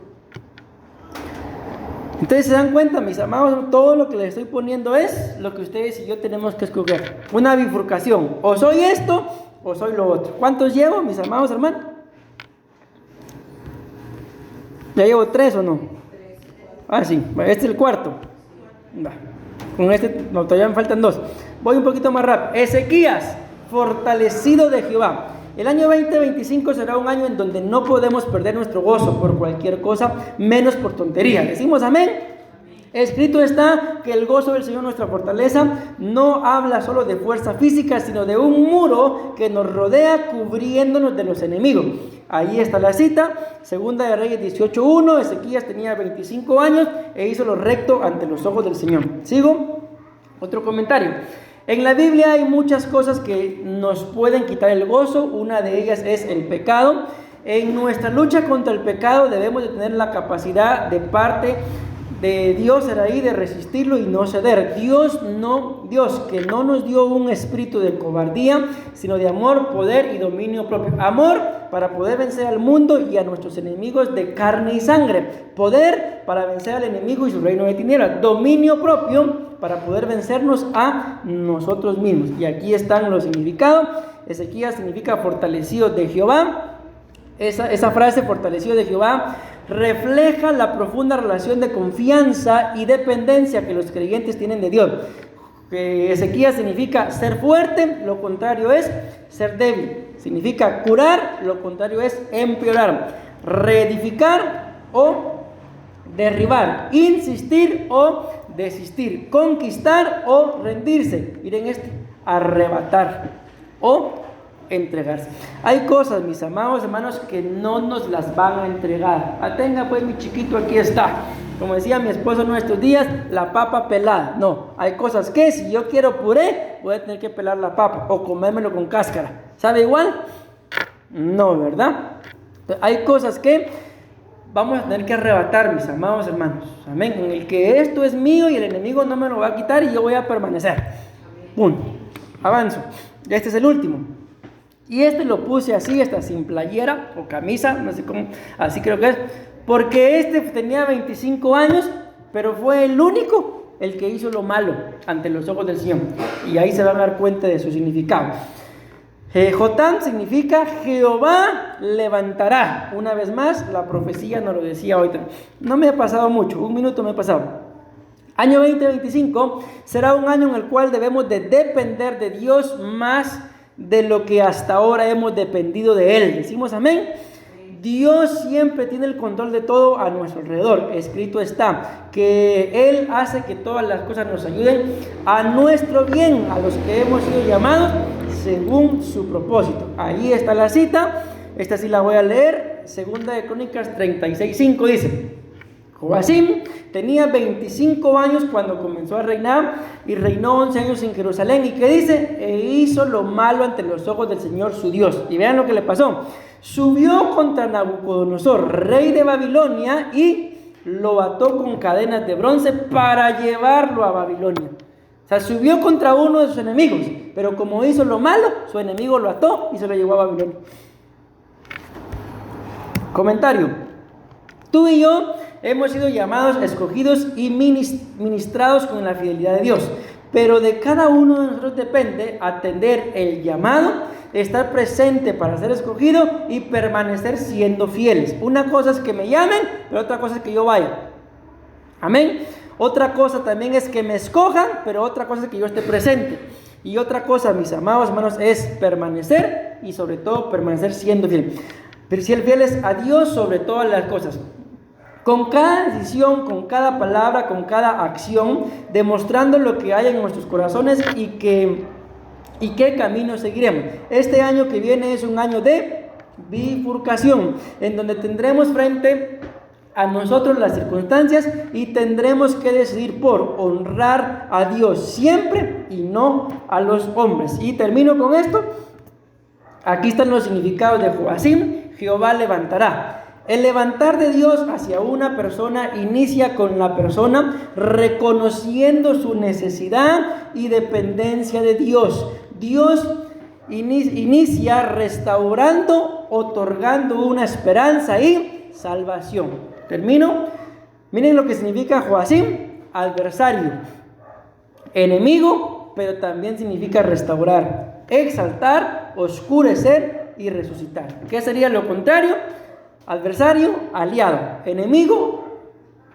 Entonces se dan cuenta, mis amados, todo lo que les estoy poniendo es lo que ustedes y yo tenemos que escoger. Una bifurcación, o soy esto o soy lo otro. ¿Cuántos llevo, mis amados hermanos? ¿Ya llevo 3 o no? Sí, este es el cuarto. Con este, no, todavía me faltan 2. Voy un poquito más rápido. Ezequías, fortalecido de Jehová. El año 2025 será un año en donde no podemos perder nuestro gozo por cualquier cosa, menos por tontería. ¿Decimos amén? Escrito está que el gozo del Señor, nuestra fortaleza, no habla solo de fuerza física, sino de un muro que nos rodea cubriéndonos de los enemigos. Ahí está la cita, Segunda de Reyes 18:1. Ezequías tenía 25 años e hizo lo recto ante los ojos del Señor. ¿Sigo? Otro comentario. En la Biblia hay muchas cosas que nos pueden quitar el gozo. Una de ellas es el pecado. En nuestra lucha contra el pecado debemos de tener la capacidad de parte de Dios era ahí de resistirlo y no ceder. Dios que no nos dio un espíritu de cobardía, sino de amor, poder y dominio propio. Amor para poder vencer al mundo y a nuestros enemigos de carne y sangre. Poder para vencer al enemigo y su reino de tinieblas. Dominio propio para poder vencernos a nosotros mismos. Y aquí están los significados. Ezequías significa fortalecido de Jehová. esa frase, fortalecido de Jehová, refleja la profunda relación de confianza y dependencia que los creyentes tienen de Dios. Ezequías significa ser fuerte, lo contrario es ser débil. Significa curar, lo contrario es empeorar. Reedificar o derribar. Insistir o desistir. Conquistar o rendirse. Miren arrebatar o entregarse. Hay cosas, mis amados hermanos, que no nos las van a entregar. Tenga pues mi chiquito, aquí está. Como decía mi esposo en nuestros días, la papa pelada. No, hay cosas que si yo quiero puré, voy a tener que pelar la papa o comérmelo con cáscara. ¿Sabe igual? No, ¿verdad? Entonces, hay cosas que vamos a tener que arrebatar, mis amados hermanos. Amén. En el que esto es mío y el enemigo no me lo va a quitar y yo voy a permanecer. Punto. Avanzo. Este es el último. Y lo puse así, sin playera o camisa, no sé cómo, así creo que es. Porque tenía 25 años, pero fue el único el que hizo lo malo ante los ojos del Señor. Y ahí se van a dar cuenta de su significado. Jotam significa Jehová levantará. Una vez más, la profecía nos lo decía hoy. No me ha pasado mucho, 1 minuto me ha pasado. Año 2025 será un año en el cual debemos de depender de Dios más de lo que hasta ahora hemos dependido de Él. Decimos amén. Dios siempre tiene el control de todo a nuestro alrededor. Escrito está que Él hace que todas las cosas nos ayuden a nuestro bien, a los que hemos sido llamados según su propósito. Ahí está la cita. Esta sí la voy a leer. Segunda de Crónicas 36:5 dice: Joacim tenía 25 años cuando comenzó a reinar y reinó 11 años en Jerusalén. ¿Y qué dice? E hizo lo malo ante los ojos del Señor su Dios. Y vean lo que le pasó. Subió contra Nabucodonosor, rey de Babilonia, y lo ató con cadenas de bronce para llevarlo a Babilonia. O sea, subió contra uno de sus enemigos, pero como hizo lo malo, su enemigo lo ató y se lo llevó a Babilonia. Comentario. Tú y yo hemos sido llamados, escogidos y ministrados con la fidelidad de Dios. Pero de cada uno de nosotros depende atender el llamado, estar presente para ser escogido y permanecer siendo fieles. Una cosa es que me llamen, pero otra cosa es que yo vaya. Amén. Otra cosa también es que me escojan, pero otra cosa es que yo esté presente. Y otra cosa, mis amados hermanos, es permanecer y sobre todo permanecer siendo fiel. Pero si el fiel es a Dios sobre todas las cosas. Con cada decisión, con cada palabra, con cada acción, demostrando lo que hay en nuestros corazones y qué camino seguiremos. Este año que viene es un año de bifurcación, en donde tendremos frente a nosotros las circunstancias y tendremos que decidir por honrar a Dios siempre y no a los hombres. Y termino con esto. Aquí están los significados de Joacim. Jehová levantará. El levantar de Dios hacia una persona inicia con la persona reconociendo su necesidad y dependencia de Dios. Dios inicia restaurando, otorgando una esperanza y salvación. Termino. Miren lo que significa Joacim: adversario, enemigo, pero también significa restaurar, exaltar, oscurecer y resucitar. ¿Qué sería lo contrario? Adversario, aliado. Enemigo,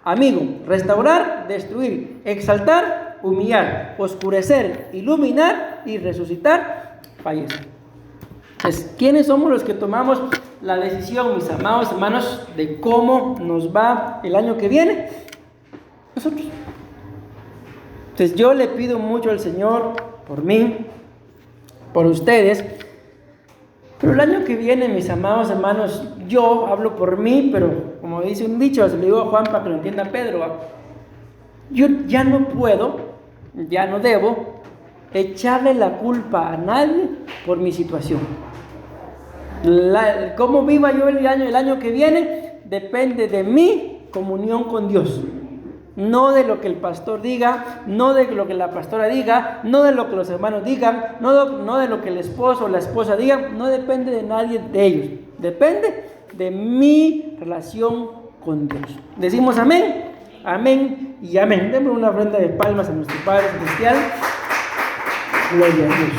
amigo. Restaurar, destruir. Exaltar, humillar. Oscurecer, iluminar. Y resucitar, fallecer. Entonces, ¿quiénes somos los que tomamos la decisión, mis amados hermanos, de cómo nos va el año que viene? Nosotros. Entonces, yo le pido mucho al Señor por mí, por ustedes. Pero el año que viene, mis amados hermanos, yo hablo por mí, pero como dice un dicho, se lo digo a Juan para que lo entienda Pedro, yo ya no puedo, ya no debo echarle la culpa a nadie por mi situación. Cómo viva yo el año que viene depende de mi comunión con Dios. No de lo que el pastor diga, no de lo que la pastora diga, no de lo que los hermanos digan, no de lo que el esposo o la esposa digan. No depende de nadie de ellos. Depende de mi relación con Dios. Decimos amén, amén y amén. Demos una ofrenda de palmas a nuestro Padre Celestial. Gloria a Dios.